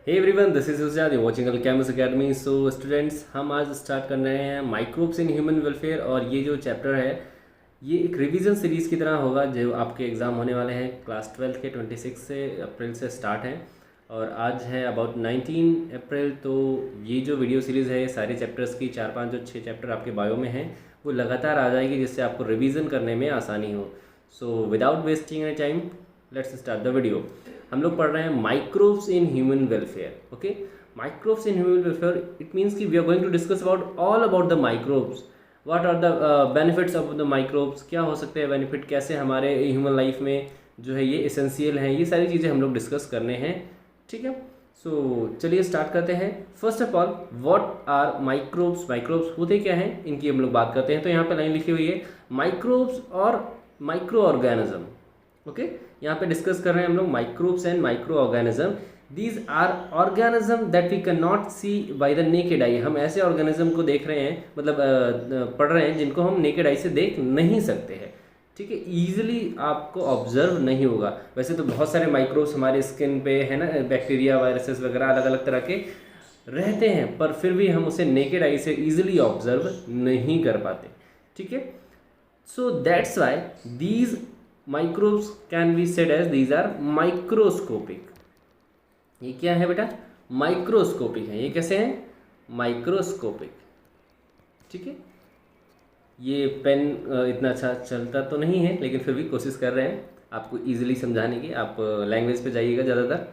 Hey everyone, this is उजाद watching Alchemist Academy. So students, हम आज स्टार्ट करने रहे हैं माइक्रोब्स इन ह्यूमन वेलफेयर। और ये जो चैप्टर है ये एक रिवीजन सीरीज़ की तरह होगा। जो आपके एग्ज़ाम होने वाले हैं क्लास 12 के 26 से अप्रैल से स्टार्ट हैं और आज है अबाउट 19 अप्रैल। तो ये जो वीडियो सीरीज़ है ये सारे चैप्टर्स की 4-5 जो 6 चैप्टर आपके बायो में हैं वो लगातार आ जाएगी, जिससे आपको रिवीजन करने में आसानी हो। So without wasting any time let's start the video. हम लोग पढ़ रहे हैं microbes in human welfare. Okay, microbes in human welfare it means कि we are going to discuss about all about the microbes. What are the benefits of the microbes, क्या हो सकते हैं बेनिफिट, कैसे हमारे ह्यूमन लाइफ में जो है ये एसेंशियल हैं, ये सारी चीज़ें हम लोग डिस्कस करने हैं। ठीक है, सो चलिए स्टार्ट करते हैं। First of all, what are microbes, microbes होते क्या हैं इनकी हम लोग बात करते हैं। तो यहाँ पे लाइन लिखी हुई है माइक्रोब्स और माइक्रो ऑर्गेनिज्म। ओके, यहाँ पे डिस्कस कर रहे हैं हम लोग microbes and micro organism. These are organism that we can not see by the naked eye. हम ऐसे ऑर्गेनिज्म को देख रहे हैं, मतलब पढ़ रहे हैं जिनको हम नेकेड आई से देख नहीं सकते हैं। ठीक है, ईजिली आपको ऑब्जर्व नहीं होगा। वैसे तो बहुत सारे माइक्रोब्स हमारे स्किन पे है ना, बैक्टीरिया वायरसेस वगैरह अलग अलग तरह के रहते हैं, पर फिर भी हम उसे नेकेड आई से ईजिली ऑब्जर्व नहीं कर पाते। ठीक है, so that's why these microbes can be said as these are microscopic. ये क्या है बेटा? माइक्रोस्कोपिक है। ये कैसे हैं? माइक्रोस्कोपिक। ठीक है, ये पेन इतना अच्छा चलता तो नहीं है, लेकिन फिर भी कोशिश कर रहे हैं आपको इजीली समझाने की। आप लैंग्वेज पे जाइएगा ज़्यादातर।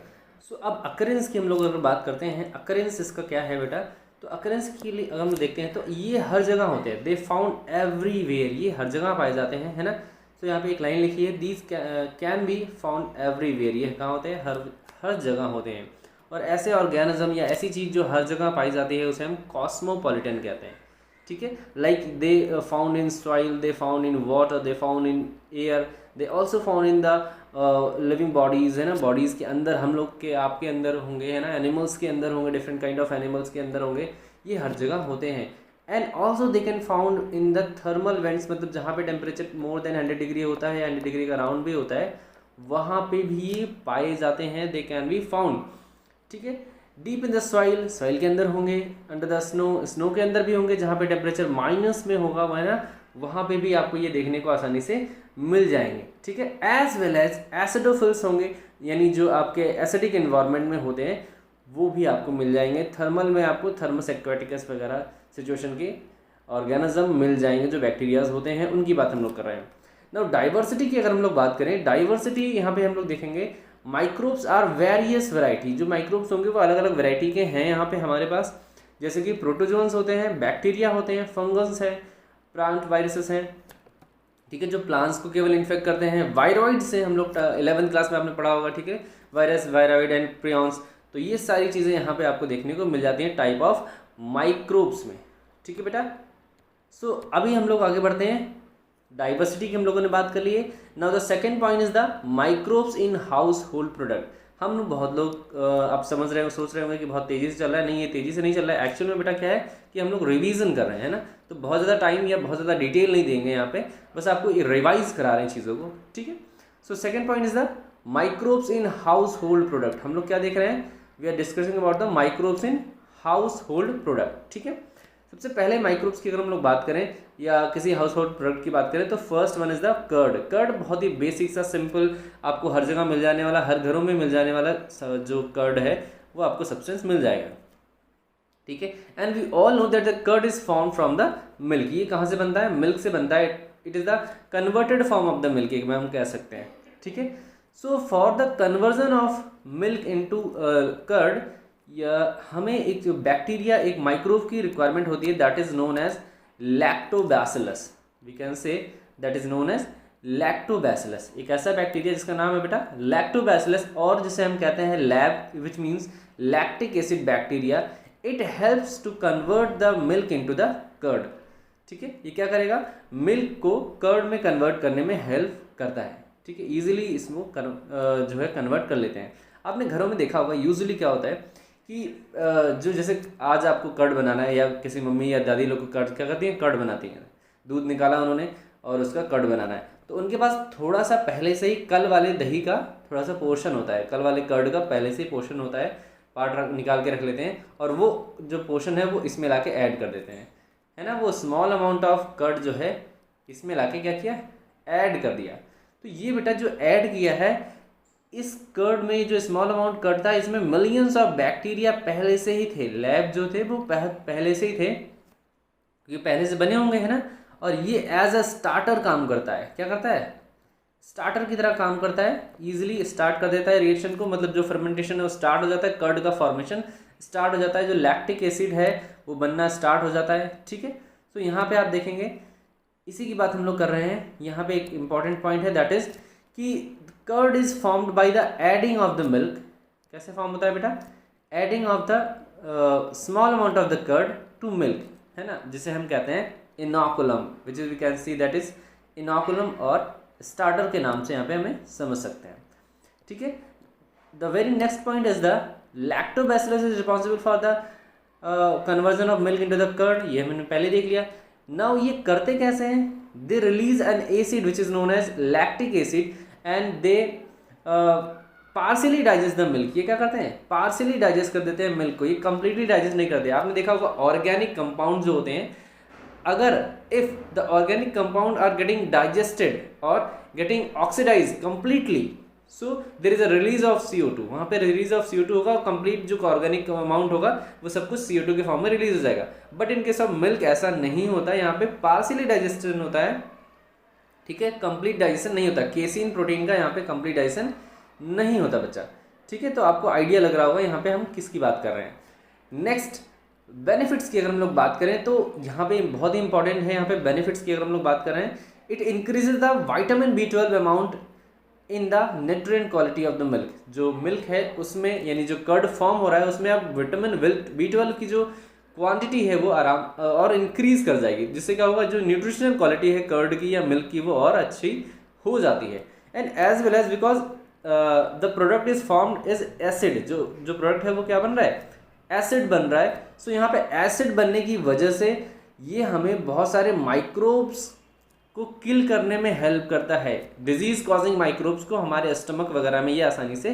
सो अब अकरेंस की हम लोग अगर बात करते हैं, अकरेंस इसका क्या है बेटा? तो अकरेंस के लिए अगर हम देखते हैं तो ये हर जगह होते हैं। दे फाउंड एवरीवेयर, ये हर जगह पाए जाते हैं, है ना। तो यहाँ पे एक लाइन लिखी है, these can be found everywhere. ये कहाँ होते हैं? हर जगह होते हैं। और ऐसे ऑर्गेनिज्म या ऐसी चीज़ जो हर जगह पाई जाती है उसे हम कॉस्मोपॉलिटन कहते हैं। ठीक है, like they found in soil, they found in water, they found in air, they also found in the living bodies, है ना। बॉडीज़ के अंदर हम लोग के, आपके अंदर होंगे, है ना, एनिमल्स के अंदर होंगे, डिफरेंट काइंड ऑफ एनिमल्स के अंदर होंगे, ये हर जगह होते हैं। And also they can found in the thermal vents, मतलब जहाँ पे टेम्परेचर मोर देन 100 डिग्री होता है या 100 डिग्री का अराउंड भी होता है, वहाँ पे भी पाए जाते हैं। They can be found. ठीक है, deep in the soil, soil के अंदर होंगे। अंडर द स्नो, स्नो के अंदर भी होंगे, जहाँ पे टेम्परेचर माइनस में होगा, वह है ना, वहाँ पे भी आपको ये देखने को आसानी से मिल जाएंगे। ठीक है, एज वेल एज एसिडोफिल्स होंगे, यानी जो आपके एसिडिक इन्वायरमेंट में होते हैं वो भी आपको मिल जाएंगे। थर्मल में आपको थर्मस एक्वाटिकस वगैरह सिचुएशन के ऑर्गेनिज्म मिल जाएंगे, जो बैक्टीरियाज होते हैं उनकी बात हम लोग कर रहे हैं। नाउ डाइवर्सिटी की अगर हम लोग बात करें, डाइवर्सिटी यहाँ पे हम लोग देखेंगे माइक्रोब्स आर वेरियस वैरायटी। जो माइक्रोब्स होंगे वो अलग अलग वैरायटी के हैं यहाँ पे हमारे पास, जैसे कि प्रोटोजोन्स होते हैं, बैक्टीरिया होते हैं, फंगस है, प्लांट वायरसेस हैं। ठीक है, जो प्लांट्स को केवल इन्फेक्ट करते हैं। वायरॉइड से हम लोग 11th क्लास में आपने पढ़ा होगा। ठीक है, वायरस, वायरॉइड एंड प्रियॉन्स। तो ये सारी चीज़ें यहाँ पे आपको देखने को मिल जाती हैं टाइप ऑफ माइक्रोब्स में। ठीक है बेटा, सो अभी हम लोग आगे बढ़ते हैं। डाइवर्सिटी की हम लोगों ने बात कर ली है। Now the second point is the microbes in house hold product. हम लोग, बहुत लोग आप समझ रहे हो, सोच रहे होंगे कि बहुत तेज़ी से चल रहा है। नहीं, ये तेज़ी से नहीं चल रहा है। एक्चुअल में बेटा क्या है कि हम लोग रिवीजन कर रहे हैं ना, तो बहुत ज़्यादा टाइम या बहुत ज़्यादा डिटेल नहीं देंगे यहाँ पे, बस आपको रिवाइज करा रहे हैं चीज़ों को। ठीक है, so second point is the microbes in house hold product. हम लोग क्या देख रहे हैं? We are discussing about the microbes in house hold product. ठीक है, सबसे पहले माइक्रोब्स की अगर हम लोग बात करें या किसी हाउस होल्ड प्रोडक्ट की बात करें, तो first one is the curd. Curd बहुत ही बेसिक सा, सिंपल, आपको हर जगह मिल जाने वाला, हर घरों में मिल जाने वाला जो कर्ड है वो आपको सब्सटेंस मिल जाएगा। ठीक है, and we all know that the curd is form from the milk. ये कहाँ से बनता है? मिल्क से बनता है। It is the converted form of the milk, एक में हम कह सकते हैं। ठीक है, so for the conversion of milk into curd, या हमें एक जो बैक्टीरिया, एक माइक्रोब की रिक्वायरमेंट होती है, that is known as lactobacillus. We can say that is known as lactobacillus. एक ऐसा बैक्टीरिया जिसका नाम है बेटा लैक्टोबैसिलस, और जिसे हम कहते हैं LAB, which means lactic acid bacteria. It helps to convert the milk into the curd. ठीक है, ये क्या करेगा? मिल्क को कर्ड में कन्वर्ट करने में हेल्प करता है। ठीक है, ईजिली इसको जो है कन्वर्ट कर लेते हैं। आपने घरों में देखा होगा, यूजुअली क्या होता है कि जो जैसे आज आपको कर्ड बनाना है, या किसी मम्मी या दादी लोग को कर्ड क्या करती हैं? कर्ड बनाती हैं। दूध निकाला उन्होंने और उसका कर्ड बनाना है, तो उनके पास थोड़ा सा पहले से ही कल वाले दही का थोड़ा सा पोर्शन होता है, कल वाले कर्ड का पहले से ही पोर्शन होता है, पार्ट निकाल के रख लेते हैं और वो जो पोर्शन है वो इसमें लाके ऐड कर देते हैं, है ना। वो स्मॉल अमाउंट ऑफ कर्ड जो है इसमें लाके क्या किया, ऐड कर दिया। तो ये बेटा जो ऐड किया है, इस कर्ड में जो स्मॉल अमाउंट कर्ड था, इसमें मिलियंस ऑफ बैक्टीरिया पहले से ही थे, लैब जो थे वो पहले से ही थे, क्योंकि पहले से बने होंगे, है ना। और ये एज अ स्टार्टर काम करता है, क्या करता है, स्टार्टर की तरह काम करता है, इजीली स्टार्ट कर देता है रिएक्शन को, मतलब जो फर्मेंटेशन है वो स्टार्ट हो जाता है, कर्ड का फॉर्मेशन स्टार्ट हो जाता है, जो लैक्टिक एसिड है वो बनना स्टार्ट हो जाता है, ठीक है। तो यहाँ पे आप देखेंगे इसी की बात हम लोग कर रहे हैं। यहाँ पे एक इंपॉर्टेंट पॉइंट है, दैट इज कि curd is formed by the adding of the milk. कैसे फॉर्म होता है बेटा, adding of the small amount of the curd to milk, है ना, जिसे हम कहते हैं inoculum, which is we can see that is inoculum, और स्टार्टर के नाम से यहाँ पे हमें समझ सकते हैं, ठीक है। The very next point is the lactobacillus is responsible for the conversion of milk into the curd, ये हमने पहले देख लिया। नाउ ये करते कैसे हैं, they release an acid which is known as lactic acid and they partially digest the milk. ये क्या करते हैं, पार्शियली डाइजेस्ट कर देते हैं मिल्क को, ये कंप्लीटली डाइजेस्ट नहीं करते। आपने देखा होगा ऑर्गेनिक कंपाउंड जो होते हैं, अगर if the organic compound are getting digested और getting oxidise completely, so there is a release of CO2, वहाँ पे रिलीज ऑफ CO2 होगा, कंप्लीट जो ऑर्गेनिक अमाउंट होगा वो सब कुछ CO2 के फॉर्म में रिलीज हो जाएगा। But in case of milk ऐसा नहीं होता, यहाँ पे पार्शियली डाइजेशन होता है, ठीक है, कंप्लीट डाइजेशन नहीं होता, केसिन प्रोटीन का यहाँ पे कंप्लीट डाइजेशन नहीं होता बच्चा, ठीक है। तो आपको आइडिया लग रहा होगा यहाँ पे हम किसकी बात कर रहे हैं। नेक्स्ट बेनिफिट्स की अगर हम लोग बात करें तो यहाँ पे बहुत ही इंपॉर्टेंट है, यहाँ पे बेनिफिट्स की अगर हम लोग बात कर रहे हैं, it increases the vitamin B12 amount in the nutrient quality of the milk. जो मिल्क है उसमें, यानी जो कर्ड फॉर्म हो रहा है उसमें अब विटामिन B12 की जो क्वांटिटी है वो आराम और इंक्रीज कर जाएगी, जिससे क्या होगा, जो न्यूट्रिशनल क्वालिटी है कर्ड की या मिल्क की वो और अच्छी हो जाती है। And as well as because the product is formed is acid, जो प्रोडक्ट है वो क्या बन रहा है, एसिड बन रहा है। सो यहाँ पे एसिड बनने की वजह से ये हमें बहुत सारे माइक्रोब्स को किल करने में हेल्प करता है, डिजीज कॉजिंग माइक्रोब्स को हमारे स्टमक वगैरह में ये आसानी से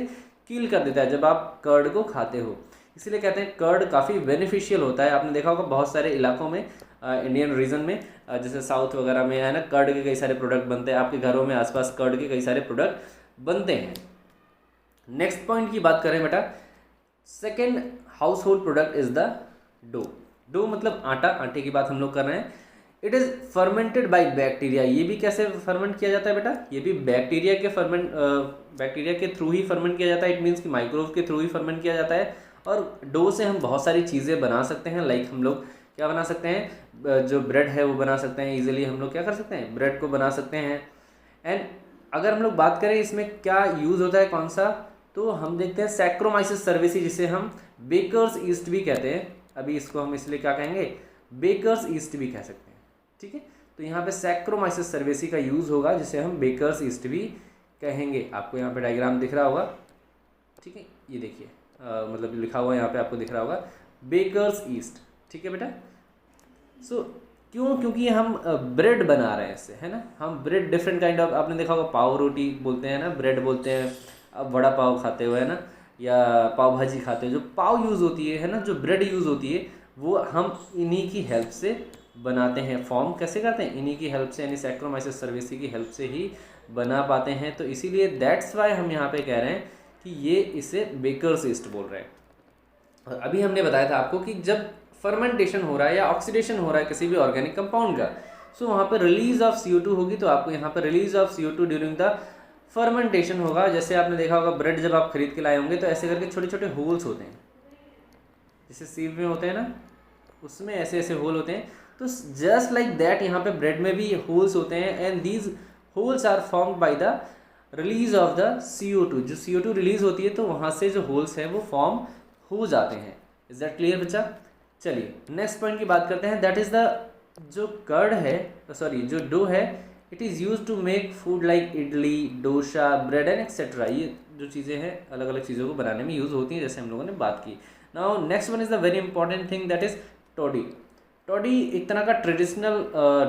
किल कर देता है जब आप कर्ड को खाते हो। इसलिए कहते हैं कर्ड काफ़ी बेनिफिशियल होता है। आपने देखा होगा बहुत सारे इलाकों में, इंडियन रीजन में, जैसे साउथ वगैरह में, है ना, कर्ड के कई सारे प्रोडक्ट बनते हैं, आपके घरों में आसपास कर्ड के कई सारे प्रोडक्ट बनते हैं। नेक्स्ट पॉइंट की बात करें बेटा, second house hold product is the dough. Dough मतलब आटा, आटे की बात हम लोग कर रहे हैं। It is fermented by bacteria. ये भी कैसे फर्मेंट किया जाता है बेटा, ये भी बैक्टीरिया के थ्रू ही फर्मेंट किया जाता है। इट मीन्स कि माइक्रोव के थ्रू ही फर्मेंट किया जाता है। और डो से हम बहुत सारी चीज़ें बना सकते हैं, लाइक हम लोग क्या बना सकते हैं, जो ब्रेड है वो बना सकते हैं इजीली। हम लोग क्या कर सकते हैं, ब्रेड को बना सकते हैं। एंड अगर हम लोग बात करें इसमें क्या यूज़ होता है, कौन सा, तो हम देखते हैं सैक्रोमाइसिस सर्वेसी, जिसे हम बेकर्स ईस्ट भी कहते हैं। अभी इसको हम इसलिए क्या कहेंगे, बेकर्स ईस्ट भी कह सकते हैं, ठीक है। तो यहाँ पे सैक्रोमाइसिस सर्वेसी का यूज़ होगा, जिसे हम बेकर्स ईस्ट भी कहेंगे। आपको यहाँ पे डायग्राम दिख रहा होगा, ठीक है, ये देखिए, मतलब लिखा हुआ यहाँ पे आपको दिख रहा होगा बेकर्स ईस्ट, ठीक है बेटा। सो क्यों, क्योंकि हम ब्रेड बना रहे हैं इससे, है ना। हम ब्रेड डिफरेंट काइंड ऑफ, आपने देखा होगा पाव रोटी बोलते हैं ना, ब्रेड बोलते हैं, अब वड़ा पाव खाते हो, है ना, या पाव भाजी खाते हो, जो पाव यूज़ होती है ना, जो ब्रेड यूज़ होती है, वो हम इन्हीं की हेल्प से बनाते हैं। फॉर्म कैसे करते हैं, इन्हीं की हेल्प से, यानी सैक्रोमाइसिस सर्वेसी की हेल्प से ही बना पाते हैं। तो इसीलिए दैट्स वाई हम यहाँ पे कह रहे हैं कि ये इसे बेकर्स ईस्ट बोल रहे हैं। और अभी हमने बताया था आपको कि जब फर्मेंटेशन हो रहा है या ऑक्सीडेशन हो रहा है किसी भी ऑर्गेनिक कंपाउंड का, सो वहाँ पर रिलीज ऑफ CO2 होगी। तो आपको यहाँ पर release of CO2 during the fermentation होगा। जैसे आपने देखा होगा ब्रेड जब आप खरीद के लाए होंगे तो ऐसे करके छोटे छोटे होल्स होते हैं, जैसे सीव में होते हैं ना, उसमें ऐसे ऐसे होल होते हैं। तो जस्ट लाइक दैट यहाँ पे ब्रेड में भी होल्स होते हैं, and these holes are formed by the release of the CO2। जो CO2 रिलीज होती है तो वहाँ से जो होल्स हैं वो फॉर्म हो जाते हैं। इज दैट क्लियर बच्चा। चलिए नेक्स्ट पॉइंट की बात करते हैं, दैट इज़ द जो कर्ड है, सॉरी जो डो है, it is use to make food like idli, dosa, bread and etcetera. ये जो चीज़ें हैं अलग अलग चीज़ों को बनाने में यूज़ होती हैं, जैसे हम लोगों ने बात की। Now next one is the very important thing, that is toddy. Toddy एक तरह का ट्रेडिशनल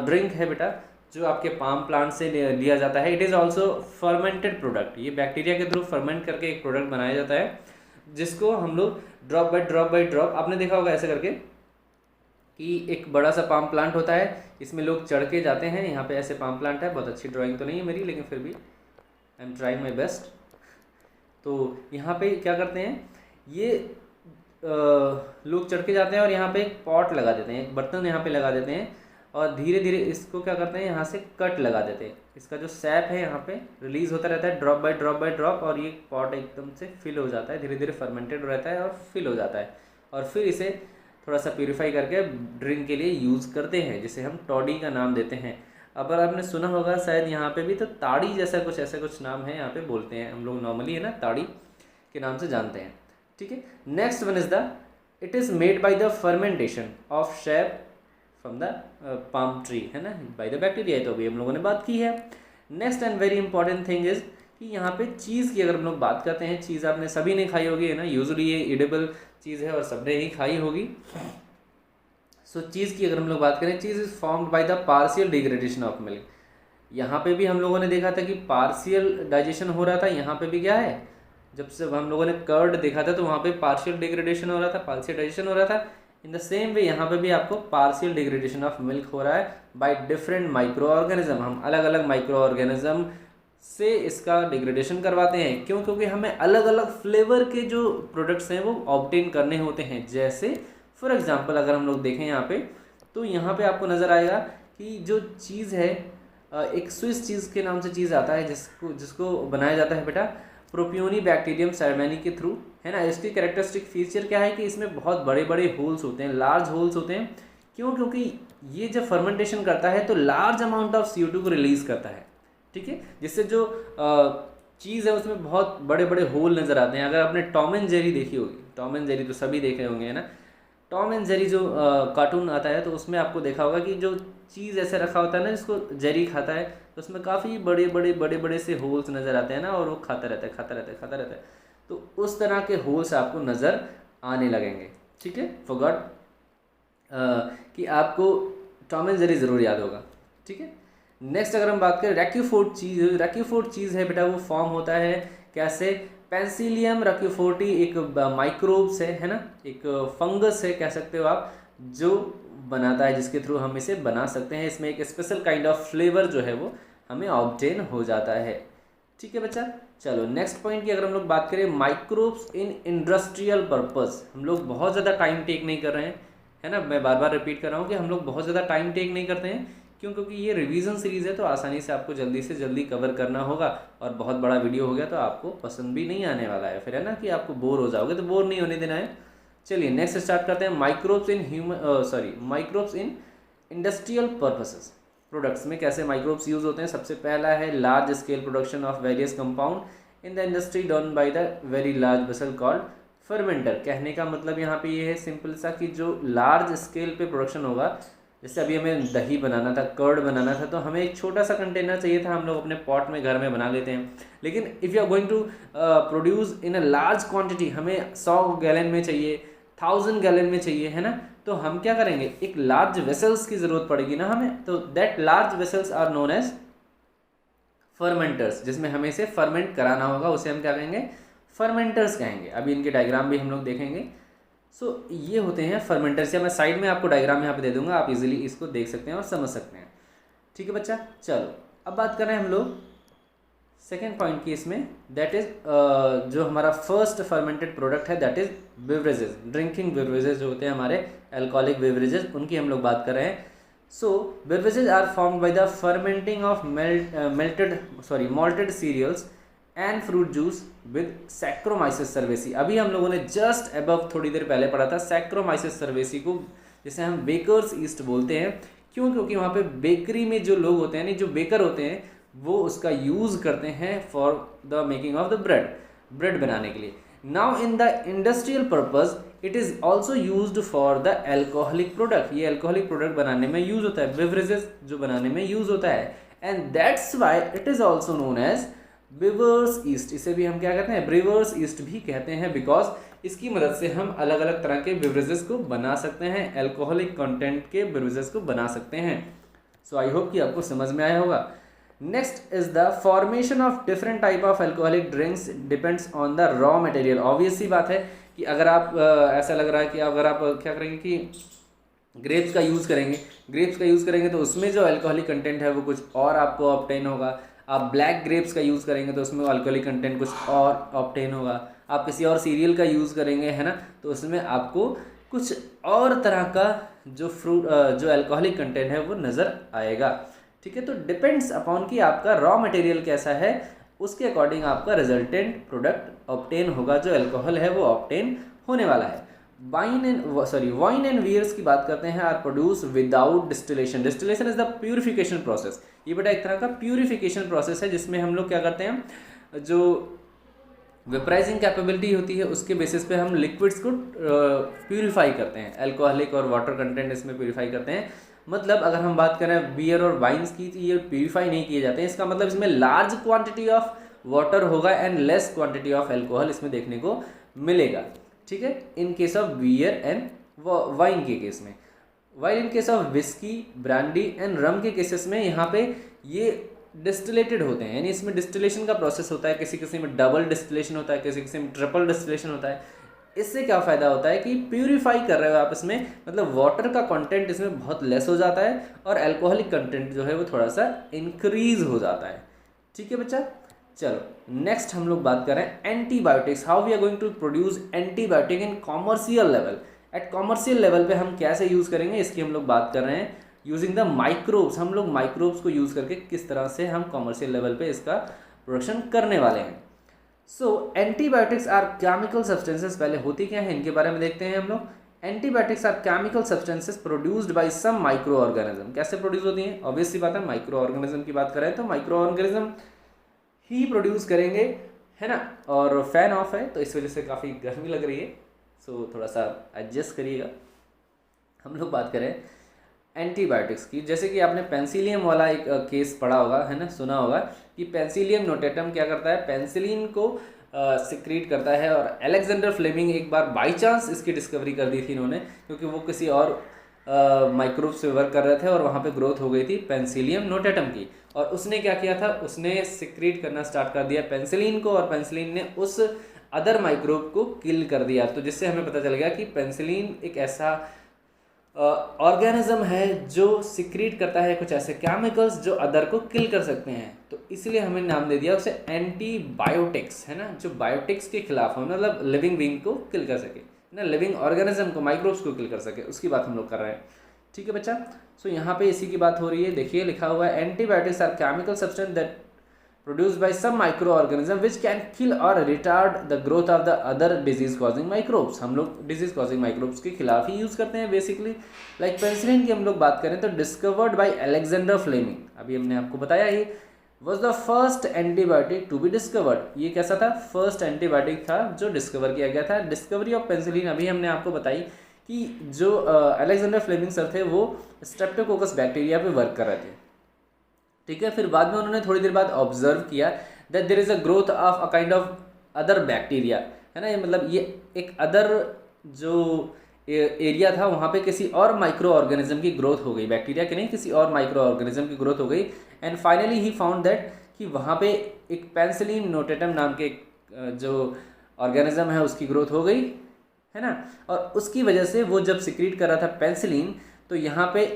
ड्रिंक है बेटा, जो आपके पाम प्लांट से लिया जाता है। It is also fermented product. ये बैक्टीरिया के थ्रू फर्मेंट करके एक प्रोडक्ट बनाया जाता है। जिसको हम लोग ड्रॉप बाय ड्रॉप, आपने देखा होगा ऐसे करके कि एक बड़ा सा पाम प्लांट होता है, इसमें लोग चढ़ के जाते हैं। यहाँ पे ऐसे पाम प्लांट है, बहुत अच्छी ड्राइंग तो नहीं है मेरी, लेकिन फिर भी I am trying my best. तो यहाँ पे क्या करते हैं, ये लोग चढ़ के जाते हैं और यहाँ पे एक पॉट लगा देते हैं, एक बर्तन यहाँ पे लगा देते हैं, और धीरे धीरे इसको क्या करते हैं, यहाँ से कट लगा देते हैं। इसका जो सैप है यहाँ पे रिलीज होता रहता है ड्रॉप बाय ड्रॉप, और ये पॉट एकदम से फिल हो जाता है, धीरे धीरे फर्मेंटेड रहता है और फिल हो जाता है, और फिर इसे थोड़ा सा प्यूरीफाई करके ड्रिंक के लिए यूज़ करते हैं, जिसे हम टॉडी का नाम देते हैं। अब आपने सुना होगा शायद यहाँ पे भी, तो ताड़ी जैसा कुछ ऐसा कुछ नाम है यहाँ पे बोलते हैं हम लोग, नॉर्मली है ना, ताड़ी के नाम से जानते हैं। ठीक है, next one is the it is made by the fermentation of shape from the palm tree, है ना, बाय द बैक्टीरिया। तो अभी हम लोगों ने बात की है। Next and very important thing is कि यहाँ पे चीज़ की अगर हम लोग बात करते हैं, चीज़ आपने सभी ने खाई होगी, है ना, यूजुअली ये एडिबल चीज़ है और सबने ही खाई होगी। सो चीज़ की अगर हम लोग बात करें, cheese is formed by the partial degradation of milk. यहाँ पे भी हम लोगों ने देखा था कि पार्शियल डाइजेशन हो रहा था, यहाँ पे भी क्या है, जब से हम लोगों ने कर्ड देखा था तो वहाँ पे पार्शियल डिग्रेडेशन हो रहा था, पार्शियल डाइजेशन हो रहा था। इन द सेम वे यहाँ पे भी आपको पार्शियल डिग्रेडेशन ऑफ मिल्क हो रहा है बाय डिफरेंट माइक्रो ऑर्गेनिज्म। हम अलग अलग माइक्रो ऑर्गेनिज्म से इसका डिग्रेडेशन करवाते हैं। क्यों? क्योंकि हमें अलग अलग फ्लेवर के जो प्रोडक्ट्स हैं वो ऑब्टेन करने होते हैं। जैसे फॉर एग्जांपल अगर हम लोग देखें यहाँ पे, तो यहाँ पे आपको नज़र आएगा कि जो चीज़ है, एक स्विस चीज़ के नाम से चीज़ आता है जिसको बनाया जाता है बेटा प्रोपियोनिबैक्टीरियम सेरेमनी के थ्रू, है ना। इसकी कैरेक्टरिस्टिक फीचर क्या है कि इसमें बहुत बड़े बड़े होल्स होते हैं, लार्ज होल्स होते हैं। क्यों? क्योंकि ये जब फर्मेंटेशन करता है तो लार्ज अमाउंट ऑफ CO2 को रिलीज़ करता है, ठीक है, जिससे जो चीज़ है उसमें बहुत बड़े बड़े होल नज़र आते हैं। अगर आपने टॉम एंड जेरी देखी होगी, टॉम एंड जेरी तो सभी देखे होंगे, है ना। टॉम एंड जेरी जो कार्टून आता है तो उसमें आपको देखा होगा कि जो चीज़ ऐसे रखा होता है ना, जिसको जेरी खाता है, तो उसमें काफ़ी बड़े बड़े से होल्स नज़र आते हैं ना, और वो खाता रहता है। तो उस तरह के होल्स आपको नज़र आने लगेंगे, ठीक है। फॉरगॉट कि आपको टॉम एंड जेरी ज़रूर याद होगा, ठीक है। नेक्स्ट अगर हम बात करें रैक्यूफोर्ट चीज़ है बेटा, वो फॉर्म होता है कैसे, पेंसिलियम रैक्यूफोर्टी एक माइक्रोब्स है ना, एक फंगस है कह सकते हो आप, जो बनाता है, जिसके थ्रू हम इसे बना सकते हैं। इसमें एक स्पेशल काइंड ऑफ फ्लेवर जो है वो हमें ऑब्टेन हो जाता है, ठीक है बच्चा। चलो नेक्स्ट पॉइंट की अगर हम लोग बात करें, माइक्रोब्स इन इंडस्ट्रियल पर्पस। हम लोग बहुत ज़्यादा टाइम टेक नहीं कर रहे हैं, है ना, मैं बार बार रिपीट कर रहा हूँ कि हम लोग बहुत ज़्यादा टाइम टेक नहीं करते हैं। क्यों? क्योंकि ये रिवीजन सीरीज़ है, तो आसानी से आपको जल्दी से जल्दी कवर करना होगा, और बहुत बड़ा वीडियो हो गया तो आपको पसंद भी नहीं आने वाला है फिर, है ना, कि आपको बोर हो जाओगे, तो बोर नहीं होने देना है। चलिए नेक्स्ट स्टार्ट करते हैं। Microbes in industrial purposes products में कैसे माइक्रोब्स यूज़ होते हैं। सबसे पहला है large scale production of various compound in the industry done by the very large vessel called fermenter. कहने का मतलब यहाँ पे ये है सिंपल सा कि जो लार्ज स्केल पे प्रोडक्शन होगा, जैसे अभी हमें दही बनाना था, कर्ड बनाना था, तो हमें एक छोटा सा कंटेनर चाहिए था, हम लोग अपने पॉट में घर में बना लेते हैं। लेकिन if you are going to produce in a large quantity, हमें 100 गैलन में चाहिए, 1000 गैलन में चाहिए, है ना, तो हम क्या करेंगे, एक लार्ज वेसल्स की ज़रूरत पड़ेगी ना हमें। तो that large vessels are known as fermenters, जिसमें हमें इसे फर्मेंट कराना होगा, उसे हम क्या कहेंगे, फर्मेंटर्स कहेंगे। अभी इनके डायग्राम भी हम लोग देखेंगे। सो ये होते हैं फर्मेंटर्स, या मैं साइड में आपको डायग्राम यहाँ पे दे दूंगा, आप इजीली इसको देख सकते हैं और समझ सकते हैं, ठीक है बच्चा। चलो अब बात कर रहे हैं हम लोग सेकेंड पॉइंट की इसमें, दैट इज जो हमारा फर्स्ट फर्मेंटेड प्रोडक्ट है, that is beverages, drinking beverages जो होते हैं हमारे अल्कोहलिक बेवरेजेस, उनकी हम लोग बात कर रहे हैं। So beverages are formed by the fermenting of malted cereals and fruit juice with Saccharomyces cerevisiae. अभी हम लोगों ने जस्ट अबव थोड़ी देर पहले पढ़ा था सैक्रोमाइसिस सर्वेसी को, जिसे हम बेकर्स ईस्ट बोलते हैं। क्यों? क्योंकि वहाँ पे बेकरी में जो लोग होते हैं, नहीं जो बेकर होते हैं, वो उसका यूज़ करते हैं for the making of the bread बनाने के लिए। Now in the industrial purpose it is also used for the alcoholic product. ये एल्कोहलिक प्रोडक्ट बनाने में यूज़ होता है, बेवरेजेस जो बनाने में यूज़ होता है, and that's why it is also known as brewer's yeast. इसे भी हम क्या कहते हैं, ब्रीवर्स ईस्ट भी कहते हैं, बिकॉज इसकी मदद से हम अलग अलग तरह के बेवरेजेस को बना सकते हैं, एल्कोहलिक कंटेंट के बेवरेजेस को बना सकते हैं। सो आई होप कि आपको समझ में आया होगा। Next is the formation of different type of alcoholic drinks depends on the raw material. Obvious सी बात है कि अगर आप ऐसा लग रहा है कि अगर आप क्या करेंगे कि ग्रेप्स का यूज़ करेंगे तो उसमें जो अल्कोहलिक कंटेंट है वो कुछ और आपको ऑब्टेन होगा। आप ब्लैक ग्रेप्स का यूज़ करेंगे तो उसमें अल्कोहलिक कंटेंट कुछ और ऑब्टेन होगा। आप किसी और सीरियल का यूज़ करेंगे, है ना, तो उसमें आपको कुछ और तरह का जो अल्कोहलिक कंटेंट है वो नज़र आएगा। ठीक है, तो डिपेंड्स अपॉन कि आपका रॉ मटेरियल कैसा है, उसके अकॉर्डिंग आपका रिजल्टेंट प्रोडक्ट ऑब्टेन होगा, जो अल्कोहल है वो ऑब्टेन होने वाला है। वाइन एंड बियर्स की बात करते हैं, are produce without distillation. Distillation is the purification process. ये बेटा एक तरह का प्यूरिफिकेशन प्रोसेस है जिसमें हम लोग क्या करते हैं, जो वेपराइजिंग कैपेबिलिटी होती है उसके बेसिस पे हम लिक्विड्स को प्यूरिफाई करते हैं। अल्कोहलिक और वाटर कंटेंट इसमें प्यूरिफाई करते हैं। मतलब अगर हम बात करें बियर और वाइन्स की, तो ये प्यूरिफाई नहीं किए जाते हैं। इसका मतलब इसमें लार्ज क्वांटिटी ऑफ वाटर होगा and less quantity of alcohol इसमें देखने को मिलेगा। ठीक है, in case of beer and wine के केस में। While in case of whisky, brandy and rum के केसेस में यहाँ पे ये डिस्टिलेटेड होते हैं, यानी इसमें डिस्टिलेशन का प्रोसेस होता है। किसी किसी में डबल डिस्टिलेशन होता है, किसी किसी में ट्रिपल डिस्टिलेशन होता है। इससे क्या फ़ायदा होता है कि प्यूरिफाई कर रहे हो आप इसमें, मतलब वाटर का कंटेंट इसमें बहुत लेस हो जाता है और अल्कोहलिक कंटेंट जो है वो थोड़ा सा इंक्रीज हो जाता है। ठीक है बच्चा, चलो नेक्स्ट हम लोग बात करें antibiotics. How we are going to produce antibiotic in commercial level. At commercial level पे हम कैसे यूज़ करेंगे इसकी हम लोग बात कर रहे हैं। यूजिंग द माइक्रोब्स, हम लोग माइक्रोब्स को यूज़ करके किस तरह से हम कॉमर्शियल लेवल पे इसका प्रोडक्शन करने वाले हैं। सो एंटीबायोटिक्स आर केमिकल सब्सटेंसेस। पहले होती क्या है इनके बारे में देखते हैं हम लोग। Antibiotics are chemical substances produced by some micro organism. कैसे प्रोड्यूस होती हैं? ऑब्वियस सी बात है, माइक्रो ऑर्गेनिज्म की बात करें तो माइक्रो ऑर्गेनिज्म ही प्रोड्यूस करेंगे, है ना। और फैन ऑफ है तो इस वजह से काफ़ी गर्मी लग रही है, सो थोड़ा सा एडजस्ट करिएगा। हम लोग बात करें एंटीबायोटिक्स की, जैसे कि आपने पेंसिलियम वाला एक केस पढ़ा होगा, है ना, सुना होगा कि पेंसिलियम नोटेटम क्या करता है, पेंसिलिन को सिक्रीट करता है। और अलेक्जेंडर फ्लेमिंग एक बार बाई चांस इसकी डिस्कवरी कर दी थी इन्होंने, क्योंकि वो किसी और माइक्रोब से वर्क कर रहे थे और वहाँ पे ग्रोथ हो गई थी पेंसिलियम नोटेटम की। और उसने क्या किया था, उसने सिक्रीट करना स्टार्ट कर दिया पेंसिलिन को, और पेंसिलिन ने उस अदर माइक्रोब को किल कर दिया। तो जिससे हमें पता चल गया कि पेंसिलिन एक ऐसा ऑर्गेनिज्म है जो सिक्रीट करता है कुछ ऐसे केमिकल्स जो अदर को किल कर सकते हैं। तो इसलिए हमें नाम दे दिया उसे एंटीबायोटिक्स, है ना, जो बायोटिक्स के खिलाफ हो, मतलब लिविंग बीइंग को किल कर सके, ना, लिविंग ऑर्गेनिज्म को, माइक्रोब्स को किल कर सके, उसकी बात हम लोग कर रहे हैं। ठीक है बच्चा, सो यहाँ पे इसी की बात हो रही है। देखिए लिखा हुआ है antibiotics are chemical substance that produced by some microorganism which can kill or retard the growth of the other disease causing microbes। हम लोग disease causing microbes के खिलाफ ही यूज़ करते हैं बेसिकली। लाइक पेंसिलिन की हम लोग बात करें तो डिस्कवर्ड बाय अलेक्जेंडर फ्लेमिंग, अभी हमने आपको बताया ही, was the first antibiotic to be discovered. ये कैसा था, फर्स्ट एंटीबायोटिक था जो डिस्कवर किया गया था। डिस्कवरी ऑफ पेंसिलिन अभी हमने आपको बताई कि जो अलेक्जेंडर फ्लेमिंग सर थे वो स्ट्रेप्टोकोकस बैक्टीरिया पे वर्क कर रहे थे। ठीक है, फिर बाद में उन्होंने थोड़ी देर बाद ऑब्जर्व किया that there is a growth of a kind of other bacteria, है ना। ये मतलब ये एक अदर जो एरिया था वहाँ पे किसी और माइक्रो ऑर्गेनिज्म की ग्रोथ हो गई, बैक्टीरिया की नहीं, किसी और माइक्रो ऑर्गेनिज्म की ग्रोथ हो गई। And finally he found that कि वहाँ पे एक पेंसिलिन नोटेटम नाम के जो ऑर्गेनिज्म है उसकी ग्रोथ हो गई, है ना। और उसकी वजह से वो जब सिक्रीट कर रहा था पेंसिलिन, तो यहाँ पे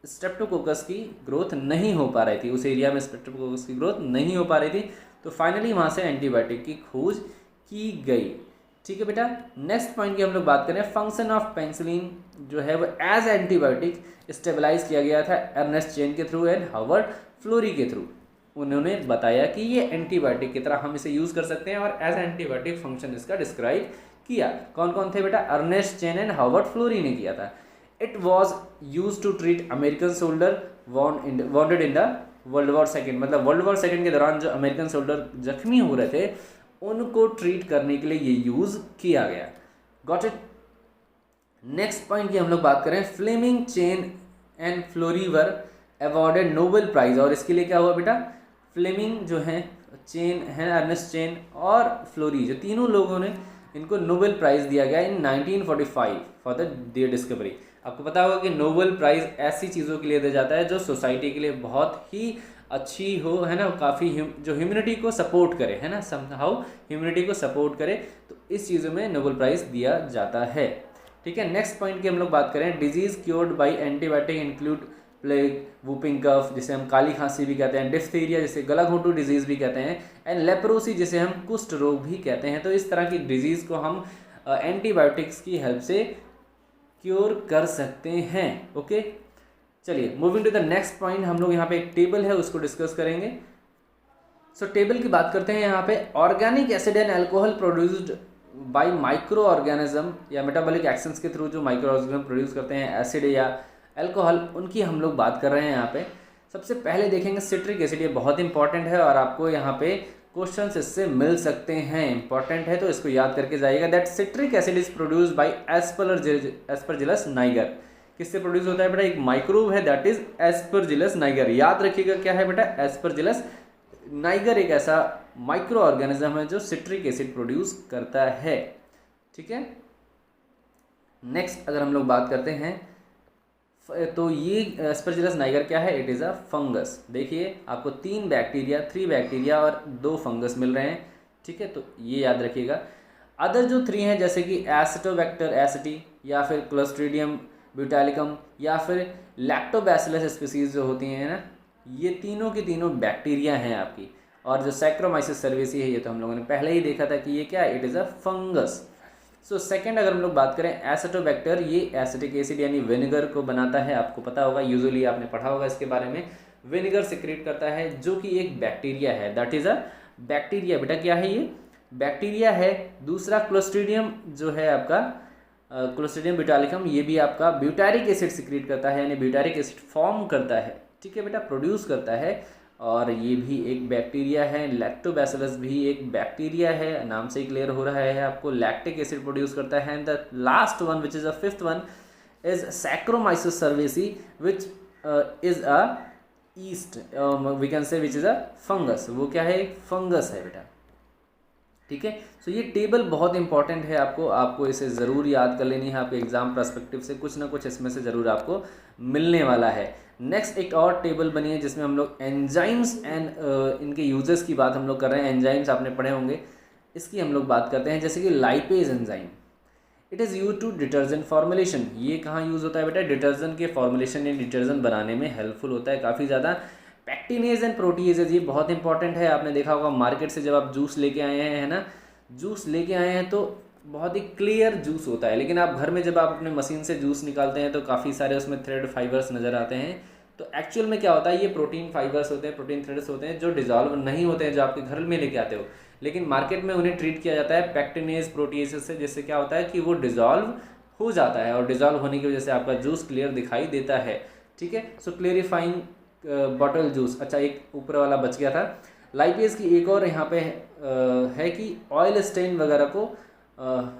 स्ट्रेप्टोकोकस की ग्रोथ नहीं हो पा रही थी, उस एरिया में स्ट्रेप्टोकोकस की ग्रोथ नहीं हो पा रही थी। तो फाइनली वहाँ से एंटीबायोटिक की खोज की गई। ठीक है बेटा, नेक्स्ट पॉइंट की हम लोग बात करें, फंक्शन ऑफ पेंसिलिन जो है वो एज एंटीबायोटिक स्टेबलाइज किया गया था अर्नेस्ट चेन के थ्रू एंड हार्वर्ड फ्लोरी के थ्रू। उन्होंने बताया कि ये एंटीबायोटिक की तरह हम इसे यूज़ कर सकते हैं और एज एंटीबायोटिक फंक्शन इसका डिस्क्राइब किया। कौन कौन थे बेटा? Ernest Chain and Harvard Florey ने किया था। It was used to treat American soldier wounded in the World War II। मतलब World War II के दौरान जो अमेरिकन सोल्डर जख्मी हो रहे थे उनको ट्रीट करने के लिए ये यूज़ किया गया। Got it. नेक्स्ट पॉइंट की हम लोग बात करें, Fleming, Chain and Florey were awarded Nobel prize. और इसके लिए क्या हुआ बेटा? फ्लेमिंग जो है, चेन है, अर्नेस्ट चेन और फ्लोरी, जो तीनों लोगों ने इनको नोबेल प्राइज़ दिया गया इन 1945 फॉर देयर डिस्कवरी। आपको पता होगा कि नोबेल प्राइज़ ऐसी चीज़ों के लिए दिया जाता है जो सोसाइटी के लिए बहुत ही अच्छी हो, है ना, काफ़ी जो ह्यूमनिटी को सपोर्ट करे, है ना, समहाउ ह्यूमनिटी को सपोर्ट करे, तो इस चीज़ों में नोबेल प्राइज़ दिया जाता है। ठीक है, नेक्स्ट पॉइंट की हम लोग बात करें, diseases cured by antibiotic include plague, whooping cough जिसे हम काली खांसी भी कहते हैं, डिफ्थीरिया जिसे गला घोंटू डिजीज़ भी कहते हैं, एंड लेप्रोसी जिसे हम कुष्ठ रोग भी कहते हैं। तो इस तरह की डिजीज़ को हम एंटीबायोटिक्स की हेल्प से क्योर कर सकते हैं। ओके, चलिए moving to the next point, हम लोग यहाँ पे एक टेबल है उसको डिस्कस करेंगे। सो टेबल की बात करते हैं यहाँ पे, organic acid and alcohol produced by micro organism या मेटाबॉलिक एक्शंस के थ्रू जो माइक्रो ऑर्गेनिज्म प्रोड्यूस करते हैं एसिड या अल्कोहल, उनकी हम लोग बात कर रहे हैं यहाँ पे। सबसे पहले देखेंगे सिट्रिक एसिड, ये बहुत इंपॉर्टेंट है और आपको यहाँ पे क्वेश्चंस इससे मिल सकते हैं, इंपॉर्टेंट है तो इसको याद करके जाइएगा। That citric acid is produced by Aspergillus Niger. किससे प्रोड्यूस होता है बेटा? एक माइक्रोब है दैट इज एस्परजिलस नाइगर। याद रखिएगा क्या है बेटा? एस्परजिलस नाइगर एक ऐसा माइक्रो ऑर्गेनिज्म है जो सिट्रिक एसिड प्रोड्यूस करता है। ठीक है, नेक्स्ट अगर हम लोग बात करते हैं तो ये एस्परजिलस नाइगर क्या है? It is a fungus. देखिए आपको 3 बैक्टीरिया और 2 फंगस मिल रहे हैं। ठीक है, तो ये याद रखिएगा। अदर जो 3 हैं जैसे कि एसिटोबैक्टर एसिटी या फिर क्लोस्ट्रीडियम ब्यूटालिकम या फिर लैक्टोबैसिलस स्पीसीज जो होती हैं ना, ये तीनों की तीनों बैक्टीरिया हैं आपकी। और जो सैक्रोमाइसिस सर्वेसी है ये तो हम लोगों ने पहले ही देखा था कि ये क्या है? It is a fungus. So second अगर हम लोग बात करें एसिटोबैक्टर, ये एसिटिक एसिड यानी विनेगर को बनाता है। आपको पता होगा, यूजुअली आपने पढ़ा होगा इसके बारे में। विनेगर सिक्रेट करता है जो कि एक बैक्टीरिया है, दैट इज़ अ बैक्टीरिया। बेटा क्या है? ये बैक्टीरिया है। दूसरा क्लोस्ट्रीडियम जो है आपका क्लोस्ट्रीडियम ब्यूटालिकम, ये भी आपका ब्यूटारिक एसिड सिक्रेट करता है यानी ब्यूटारिक एसिड फॉर्म करता है। ठीक है बेटा, प्रोड्यूस करता है और ये भी एक बैक्टीरिया है। लैक्टोबैसिलस भी एक बैक्टीरिया है, नाम से ही क्लियर हो रहा है आपको। लैक्टिक एसिड प्रोड्यूस करता है। And the last one which is a fifth one is saccharomyces cerevisiae which is a yeast we can say which is a fungus. वो क्या है? एक फंगस है बेटा। ठीक है, सो ये टेबल बहुत इंपॉर्टेंट है, आपको इसे ज़रूर याद कर लेनी है। आपके एग्जाम पर्सपेक्टिव से कुछ ना कुछ इसमें से ज़रूर आपको मिलने वाला है। नेक्स्ट एक और टेबल बनी है जिसमें हम लोग एंजाइम्स एंड इनके यूजेस की बात हम लोग कर रहे हैं। एंजाइम्स आपने पढ़े होंगे, इसकी हम लोग बात करते हैं। जैसे कि lipase enzyme, it is use to detergent formulation. ये कहाँ यूज़ होता है बेटा? डिटर्जेंट के फॉर्मुलेशन या डिटर्जेंट बनाने में हेल्पफुल होता है काफ़ी ज़्यादा। पैक्टिनेज एंड प्रोटीएजेज, ये बहुत इंपॉर्टेंट है। आपने देखा होगा मार्केट से जब आप जूस लेके आए हैं, है ना, जूस लेके आए हैं तो बहुत ही क्लियर जूस होता है, लेकिन आप घर में जब आप अपने मशीन से जूस निकालते हैं तो काफ़ी सारे उसमें थ्रेड फाइबर्स नज़र आते हैं। तो एक्चुअल में क्या होता है? ये प्रोटीन फाइबर्स होते हैं, प्रोटीन थ्रेड्स होते हैं जो डिजॉल्व नहीं होते हैं, जो आपके घर में लेके आते हो, लेकिन मार्केट में उन्हें ट्रीट किया जाता है पैक्टिनेज प्रोटीएजेज से, जिससे क्या होता है कि वो डिजॉल्व हो जाता है और डिजॉल्व होने की वजह से आपका जूस क्लियर दिखाई देता है। ठीक है, सो क्लियरिफाइंग बॉटल जूस। अच्छा, एक ऊपर वाला बच गया था। लाइपेज की एक और यहाँ पे है कि ऑयल स्टेन वगैरह को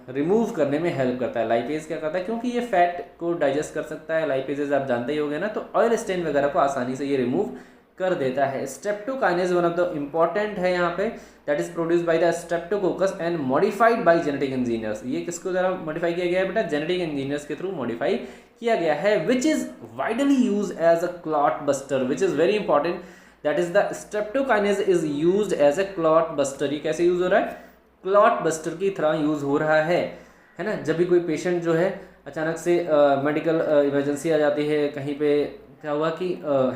रिमूव करने में हेल्प करता है। लाइपेज क्या करता है? क्योंकि ये फैट को डाइजेस्ट कर सकता है, लाइपेजेस आप जानते ही होंगे ना, तो ऑयल स्टेन वगैरह को आसानी से ये रिमूव कर देता है। Streptokinase one of the important है यहाँ पे, that is produce by the streptococcus and modified by genetic engineers. ये किसको जरा मॉडिफाई किया गया है बेटा? जेनेटिक इंजीनियर्स के थ्रू मॉडिफाई किया गया है। Which is widely use as a clot buster, which is very important, that is the streptokinase is used as a clot buster. ये कैसे यूज हो रहा है? क्लॉट बस्टर की तरह यूज़ हो रहा है ना। जब भी कोई पेशेंट जो है अचानक से मेडिकल इमरजेंसी आ जाती है, कहीं पे क्या हुआ कि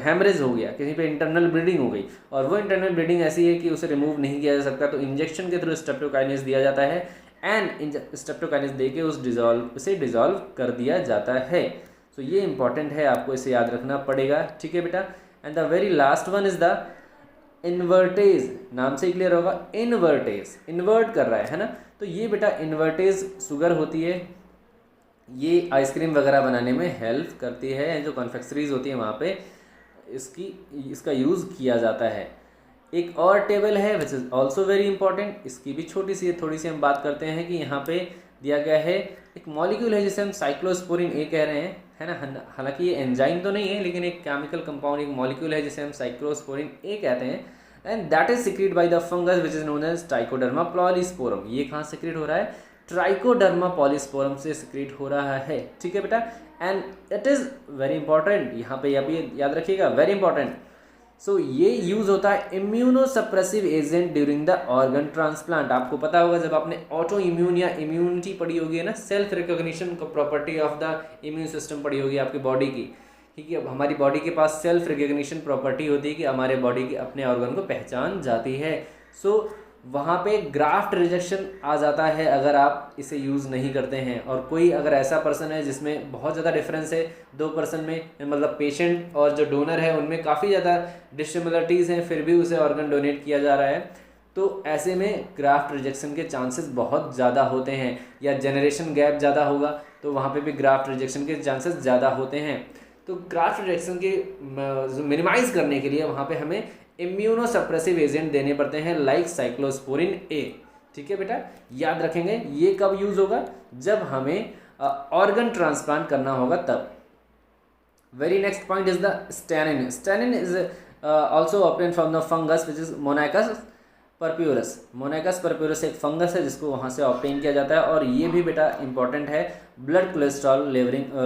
हैमरेज हो गया, कहीं पे इंटरनल ब्लीडिंग हो गई और वो इंटरनल ब्लीडिंग ऐसी है कि उसे रिमूव नहीं किया जा सकता, तो इंजेक्शन के थ्रू स्ट्रेप्टोकाइनेज दिया जाता है एंड स्ट्रेप्टोकाइनेज दे के उसे डिजॉल्व कर दिया जाता है। तो ये इंपॉर्टेंट है, आपको इसे याद रखना पड़ेगा। ठीक है बेटा, and the very last one is the invertase. नाम से ही क्लियर होगा, इन्वर्टेज, इन्वर्ट कर रहा है ना। तो ये बेटा इन्वर्टेज शुगर होती है, ये आइसक्रीम वगैरह बनाने में हेल्प करती है। जो कॉन्फेक्शनरीज होती है वहाँ पे इसका यूज़ किया जाता है। एक और टेबल है which is also very important, इसकी भी थोड़ी सी हम बात करते हैं कि यहाँ पे दिया गया है एक मॉलिक्यूल है जिसे हम साइक्लोस्पोरिन ए कह रहे हैं, है ना। हालांकि ये एंजाइम तो नहीं है, लेकिन एक केमिकल कंपाउंड, एक मॉलिक्यूल है जिसे हम साइक्लोस्पोरिन ए कहते हैं। And that is secrete by the fungus which is known as trichoderma polysporum. ये कहाँ सिक्रेट हो रहा है? ट्राइकोडर्मा पॉलीस्पोरम से सिक्रेट हो रहा है। ठीक है बेटा, and it is very important, यहाँ पे भी याद रखिएगा, वेरी इंपॉर्टेंट, सो ये यूज़ होता है immunosuppressive agent during the organ transplant. आपको पता होगा जब आपने ऑटो इम्यून या इम्यूनिटी पढ़ी होगी ना, सेल्फ रिकॉग्निशन का property of the immune system पढ़ी होगी आपकी बॉडी की, ठीक है। अब हमारी बॉडी के पास सेल्फ रिकॉग्निशन प्रॉपर्टी होती है कि हमारे बॉडी के अपने ऑर्गन को पहचान जाती है। सो वहाँ पे ग्राफ्ट रिजेक्शन आ जाता है अगर आप इसे यूज़ नहीं करते हैं। और कोई अगर ऐसा पर्सन है जिसमें बहुत ज़्यादा डिफरेंस है दो पर्सन में, मतलब पेशेंट और जो डोनर है उनमें काफ़ी ज़्यादा डिसिमिलरिटीज़ हैं, फिर भी उसे ऑर्गन डोनेट किया जा रहा है, तो ऐसे में ग्राफ्ट रिजेक्शन के चांसेस बहुत ज़्यादा होते हैं। या जनरेशन गैप ज़्यादा होगा तो वहाँ पे भी ग्राफ्ट रिजेक्शन के चांसेस ज़्यादा होते हैं। तो ग्राफ्ट रिजेक्शन के मिनिमाइज़ करने के लिए वहाँ पे हमें इम्यूनोसप्रेसिव एजेंट देने पड़ते हैं लाइक साइक्लोस्पोरिन ए, ठीक है बेटा। याद रखेंगे ये कब यूज़ होगा, जब हमें ऑर्गन ट्रांसप्लांट करना होगा तब। Very next point is the statin. Statin is also obtain from the fungus which is Monascus purpureus. Monascus purpureus एक फंगस है जिसको वहाँ से ऑब्टेन किया जाता है। और ये भी बेटा इंपॉर्टेंट है, ब्लड कोलेस्ट्रॉल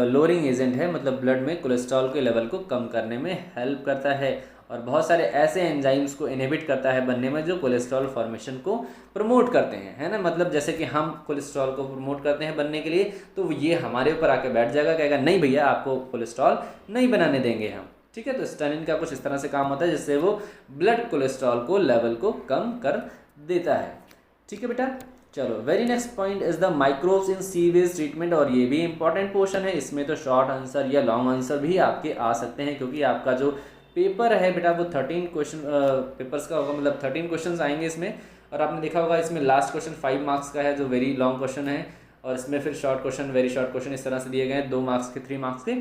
लोअरिंग एजेंट है, मतलब ब्लड में कोलेस्ट्रॉल के लेवल को कम करने में हेल्प करता है। और बहुत सारे ऐसे एंजाइम्स को इनहिबिट करता है बनने में जो कोलेस्ट्रॉल फॉर्मेशन को प्रमोट करते हैं, है ना। मतलब जैसे कि हम कोलेस्ट्रॉल को प्रमोट करते हैं बनने के लिए, तो ये हमारे ऊपर आके बैठ जाएगा, कहेगा नहीं भैया आपको कोलेस्ट्रॉल नहीं बनाने देंगे हम, ठीक है। तो स्टेनिन का कुछ इस तरह से काम होता है जिससे वो ब्लड कोलेस्ट्रॉल को लेवल को कम कर देता है, ठीक है बेटा। चलो very next point is the microbes in sewage treatment. और ये भी इंपॉर्टेंट पोर्शन है, इसमें तो शॉर्ट आंसर या लॉन्ग आंसर भी आपके आ सकते हैं, क्योंकि आपका जो पेपर है बेटा वो 13 क्वेश्चन पेपर्स का होगा, मतलब 13 क्वेश्चंस आएंगे इसमें। और आपने देखा होगा इसमें लास्ट क्वेश्चन 5 मार्क्स का है जो वेरी लॉन्ग क्वेश्चन है, और इसमें फिर short question, very short question इस तरह से दिए गए हैं, 2 मार्क्स के, 3 मार्क्स के।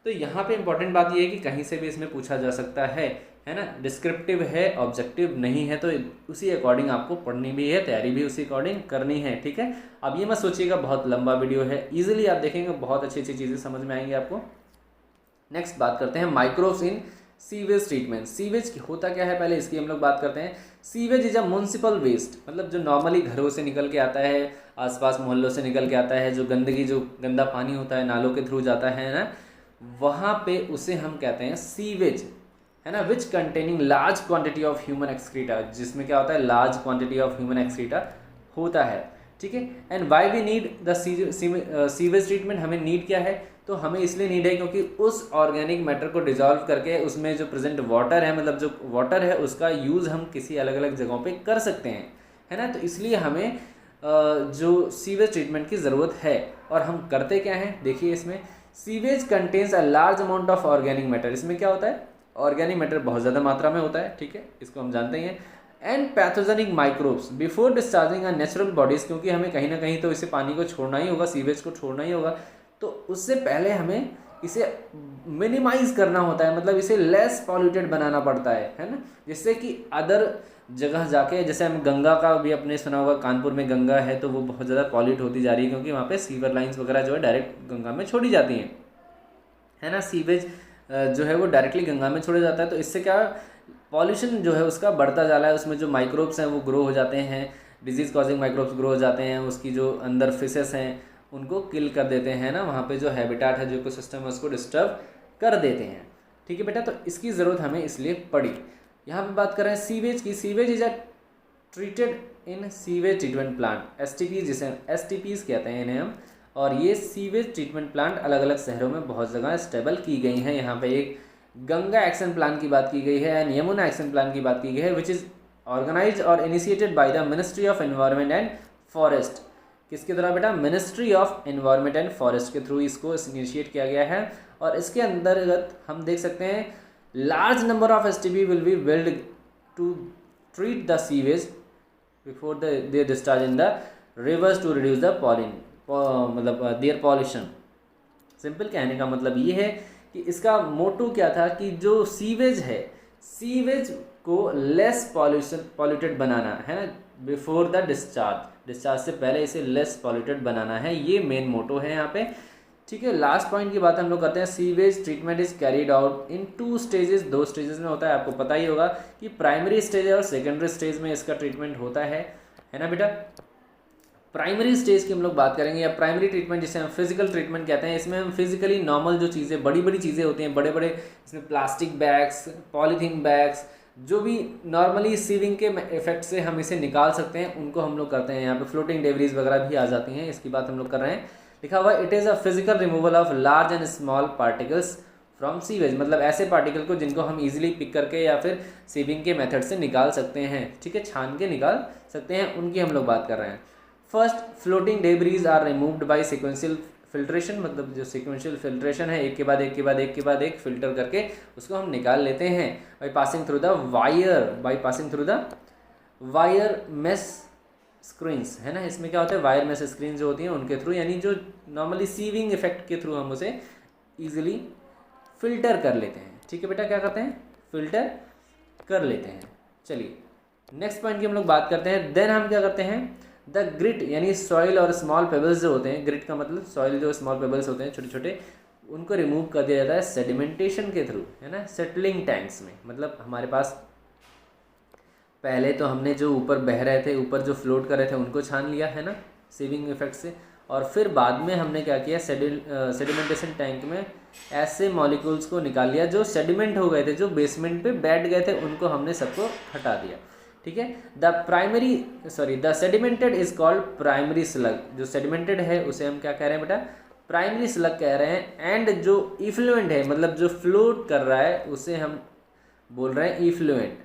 तो यहाँ पे इंपॉर्टेंट बात ये है कि कहीं से भी इसमें पूछा जा सकता है ना। डिस्क्रिप्टिव है, ऑब्जेक्टिव नहीं है, तो उसी अकॉर्डिंग आपको पढ़नी भी है, तैयारी भी उसी अकॉर्डिंग करनी है, ठीक है। अब ये मत सोचिएगा बहुत लंबा वीडियो है, ईजिली आप देखेंगे बहुत अच्छी अच्छी चीज़ें समझ में आएंगी आपको। नेक्स्ट बात करते हैं माइक्रोब्स इन सीवेज ट्रीटमेंट। सीवेज होता क्या है पहले इसकी हम लोग बात करते हैं। Sewage is a municipal waste, मतलब जो नॉर्मली घरों से निकल के आता है, आसपास मोहल्लों से निकल के आता है, जो गंदगी, जो गंदा पानी होता है नालों के थ्रू जाता है ना, वहाँ पे उसे हम कहते हैं सीवेज, है ना। Which containing large quantity of human excreta, जिसमें क्या होता है large quantity of human excreta होता है, ठीक है। And why we need the sewage treatment, हमें नीड क्या है, तो हमें इसलिए नीड है क्योंकि उस ऑर्गेनिक मैटर को डिजॉल्व करके उसमें जो प्रेजेंट वाटर है, मतलब जो वाटर है उसका यूज़ हम किसी अलग अलग जगहों पे कर सकते हैं, है ना। तो इसलिए हमें जो सीवेज ट्रीटमेंट की ज़रूरत है। और हम करते क्या हैं, देखिए इसमें sewage contains a large amount of organic matter. इसमें क्या होता है, ऑर्गेनिक मैटर बहुत ज़्यादा मात्रा में होता है, ठीक है, इसको हम जानते ही हैं। And pathogenic microbes before discharging a natural bodies, क्योंकि हमें कहीं ना कहीं तो इसे पानी को छोड़ना ही होगा, सीवेज को छोड़ना ही होगा, तो उससे पहले हमें इसे मिनिमाइज़ करना होता है, मतलब इसे लेस पॉल्यूटेड बनाना पड़ता है ना। जिससे कि अदर जगह जाके, जैसे हम गंगा का भी अपने सुना होगा, कानपुर में गंगा है तो वो बहुत ज़्यादा पॉल्यूट होती जा रही है, क्योंकि वहाँ पे सीवर लाइंस वगैरह जो है डायरेक्ट गंगा में छोड़ी जाती हैं, है ना। सीवेज जो है वो डायरेक्टली गंगा में छोड़ा जाता है, तो इससे क्या पॉल्यूशन जो है उसका बढ़ता जा रहा है, उसमें जो माइक्रोब्स हैं वो ग्रो हो जाते हैं, डिजीज़ कॉजिंग माइक्रोब्स ग्रो हो जाते हैं, उसकी जो अंदर फिशेस हैं उनको किल कर देते हैं ना, वहाँ पे जो हैबिटाट है, जो इकोसिस्टम है उसको डिस्टर्ब कर देते हैं, ठीक है बेटा। तो इसकी ज़रूरत हमें इसलिए पड़ी। यहाँ पे बात कर रहे हैं सीवेज की। Sewage is a treated in sewage treatment plant, STPs, जिसे STPs कहते हैं इन्हें हम। और ये सीवेज ट्रीटमेंट प्लांट अलग अलग शहरों में बहुत जगह स्टेबल की गई हैं। यहाँ पे एक गंगा एक्शन प्लान की बात की गई है एंड यमुना एक्शन प्लान की बात की गई है, विच इज़ ऑर्गेनाइज और initiated by the ministry of environment and forest. किसके द्वारा बेटा, ministry of environment and forest के थ्रू इसको इनिशिएट किया गया है। और इसके अंतर्गत हम देख सकते हैं large number of STP will be build to treat the sewage before they discharge in the rivers to reduce the मतलब देयर पॉल्यूशन। सिंपल कहने का मतलब ये है कि इसका मोटो क्या था कि जो सीवेज है, सीवेज को लेस पॉल्यूटेड बनाना है ना, बिफोर द डिस्चार्ज से पहले इसे लेस पॉल्यूटेड बनाना है, ये मेन मोटो है यहाँ पे, ठीक है। लास्ट पॉइंट की बात हम लोग करते हैं। Sewage treatment is carried out in 2 stages, 2 stages में होता है। आपको पता ही होगा कि प्राइमरी स्टेज और सेकेंडरी स्टेज में इसका ट्रीटमेंट होता है ना बेटा। प्राइमरी स्टेज की हम लोग बात करेंगे, या प्राइमरी ट्रीटमेंट जिसे हम फिजिकल ट्रीटमेंट कहते हैं। इसमें हम फिजिकली नॉर्मल जो चीज़ें, बड़ी बड़ी चीज़ें होती हैं, बड़े बड़े इसमें प्लास्टिक बैग्स, पॉलीथीन बैग्स, जो भी नॉर्मली सीविंग के इफेक्ट से हम इसे निकाल सकते हैं, उनको हम लोग करते हैं। यहाँ पे फ्लोटिंग डेब्रीज वगैरह भी आ जाती हैं, इसकी बात हम लोग कर रहे हैं। लिखा हुआ it is a physical removal of large and small particles from sewage, मतलब ऐसे पार्टिकल को जिनको हम इजीली पिक करके या फिर सीविंग के मेथड से निकाल सकते हैं, ठीक है, छान के निकाल सकते हैं, उनकी हम लोग बात कर रहे हैं। First, floating debris are removed by sequential filtration, मतलब जो सीक्वेंशियल फिल्ट्रेशन है, एक के बाद एक के बाद एक के बाद एक फिल्टर करके उसको हम निकाल लेते हैं by passing through the wire mesh screens, है ना। इसमें क्या होता है, वायर मेश स्क्रीन जो होती हैं उनके थ्रू, यानी जो नॉर्मली सीविंग इफेक्ट के थ्रू हम उसे ईजिली फिल्टर कर लेते हैं। ठीक है बेटा, क्या करते हैं, फिल्टर कर लेते हैं। चलिए नेक्स्ट पॉइंट की हम लोग बात करते हैं। देन हम क्या करते हैं, द ग्रिट यानी सॉइल और स्मॉल पेबल्स जो होते हैं, ग्रिट का मतलब सॉइल, जो स्मॉल पेबल्स होते हैं छोटे छोटे, उनको रिमूव कर दिया जाता है सेडिमेंटेशन के थ्रू, है ना, सेटलिंग टैंक्स में। मतलब हमारे पास पहले तो हमने जो ऊपर बह रहे थे, ऊपर जो फ्लोट कर रहे थे, उनको छान लिया, है ना, सीविंग इफेक्ट से, और फिर बाद में हमने क्या किया, सेडिमेंटेशन टैंक में ऐसे मॉलिक्यूल्स को निकाल लिया जो सेडिमेंट हो गए थे, जो बेसमेंट पे बैठ गए थे, उनको हमने सबको हटा दिया। ठीक है, the sedimented is called primary slug. जो सेडिमेंटेड है उसे हम क्या कह रहे हैं बेटा, प्राइमरी स्लग कह रहे हैं। एंड जो इफ्लुएंट है, मतलब जो फ्लोट कर रहा है, उसे हम बोल रहे हैं इफ्लुएंट।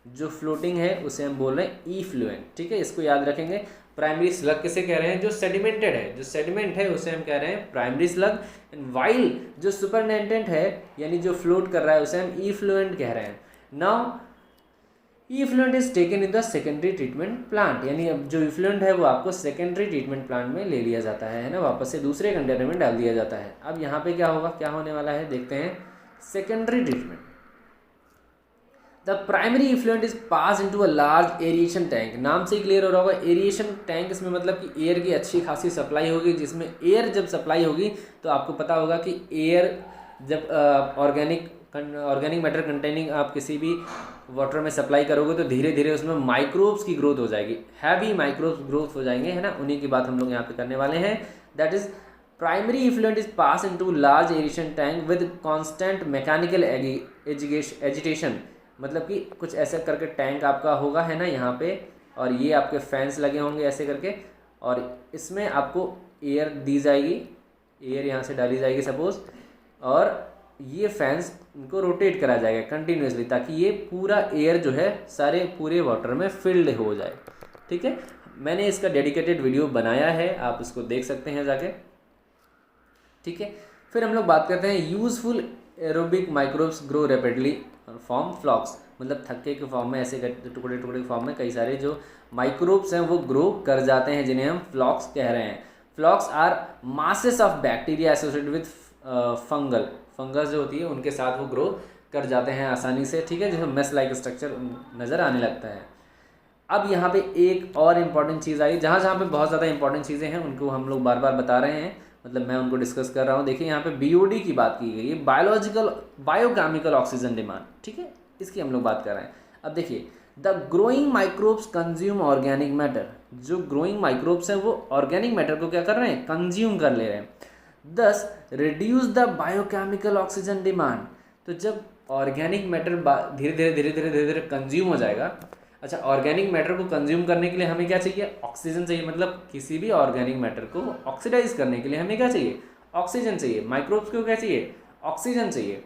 जो फ्लोटिंग है उसे हम बोल रहे हैं इफ्लुएंट। ठीक है, इसको याद रखेंगे। प्राइमरी स्लग किसे कह रहे हैं, जो सेडिमेंटेड है, जो सेडिमेंट है उसे हम कह रहे हैं प्राइमरी स्लग। एंड वाइल जो सुपरनेटेंट है, यानी जो फ्लोट कर रहा है, उसे हम इफ्लुएंट कह रहे हैं। Now effluent is taken in the secondary treatment plant, यानी अब जो इफ्लुएंट है वो आपको सेकेंडरी ट्रीटमेंट प्लांट में ले लिया जाता है ना, वापस से दूसरे कंटेनर में डाल दिया जाता है। अब यहाँ पे क्या होगा, क्या होने वाला है, देखते हैं। Secondary treatment, the primary effluent is pass into a large aeration tank. नाम से ही क्लियर हो रहा होगा, एरिएशन टैंक, इसमें मतलब कि एयर की अच्छी खासी सप्लाई होगी, जिसमें एयर जब सप्लाई होगी तो आपको पता होगा कि एयर जब ऑर्गेनिक मैटर कंटेनिंग आप किसी भी वाटर में सप्लाई करोगे तो धीरे धीरे उसमें माइक्रोब्स की ग्रोथ हो जाएगी, हैवी माइक्रोब्स ग्रोथ हो जाएंगे, है ना। उन्हीं की बात हम लोग यहाँ पे करने वाले हैं। That is primary effluent is pass into large aeration tank with constant mechanical agitation, मतलब कि कुछ ऐसे करके टैंक आपका होगा, है ना, यहाँ पे, और ये आपके फैंस लगे होंगे ऐसे करके, और इसमें आपको एयर दी जाएगी, एयर यहाँ से डाली जाएगी सपोज, और ये फैंस इनको रोटेट करा जाएगा कंटिन्यूसली, ताकि ये पूरा एयर जो है सारे पूरे वाटर में फिल्ड हो जाए। ठीक है, मैंने इसका डेडिकेटेड वीडियो बनाया है, आप इसको देख सकते हैं जाके। ठीक है, फिर हम लोग बात करते हैं useful aerobic microbes grow rapidly form flocs, मतलब थक्के के फॉर्म में, ऐसे टुकड़े टुकड़े फॉर्म में कई सारे जो माइक्रोब्स हैं वो ग्रो कर जाते हैं, जिन्हें हम फ्लॉक्स कह रहे हैं। Flocs are masses of bacteria associated with fungus जो होती है उनके साथ वो ग्रो कर जाते हैं आसानी से। ठीक है, जो मेस लाइक स्ट्रक्चर नज़र आने लगता है। अब यहाँ पे एक और इम्पॉर्टेंट चीज़ आई, जहाँ जहाँ पे बहुत ज़्यादा इंपॉर्टेंट चीज़ें हैं उनको हम लोग बार बार बता रहे हैं, मतलब मैं उनको डिस्कस कर रहा हूँ। देखिए यहाँ पे बीओडी की बात की गई है, बायोकेमिकल ऑक्सीजन डिमांड। ठीक है, इसकी हम लोग बात कर रहे हैं। अब देखिए, the growing microbes consume organic matter. जो ग्रोइंग माइक्रोब्स हैं वो ऑर्गेनिक मैटर को क्या कर रहे हैं, कंज्यूम कर ले रहे हैं। दस reduce the biochemical oxygen demand. तो जब ऑर्गेनिक मैटर धीरे धीरे कंज्यूम हो जाएगा। अच्छा, ऑर्गेनिक मैटर को कंज्यूम करने के लिए हमें क्या चाहिए, ऑक्सीजन चाहिए। मतलब किसी भी ऑर्गेनिक मैटर को ऑक्सीडाइज करने के लिए हमें क्या चाहिए, ऑक्सीजन चाहिए। माइक्रोब्स को क्या चाहिए, ऑक्सीजन चाहिए।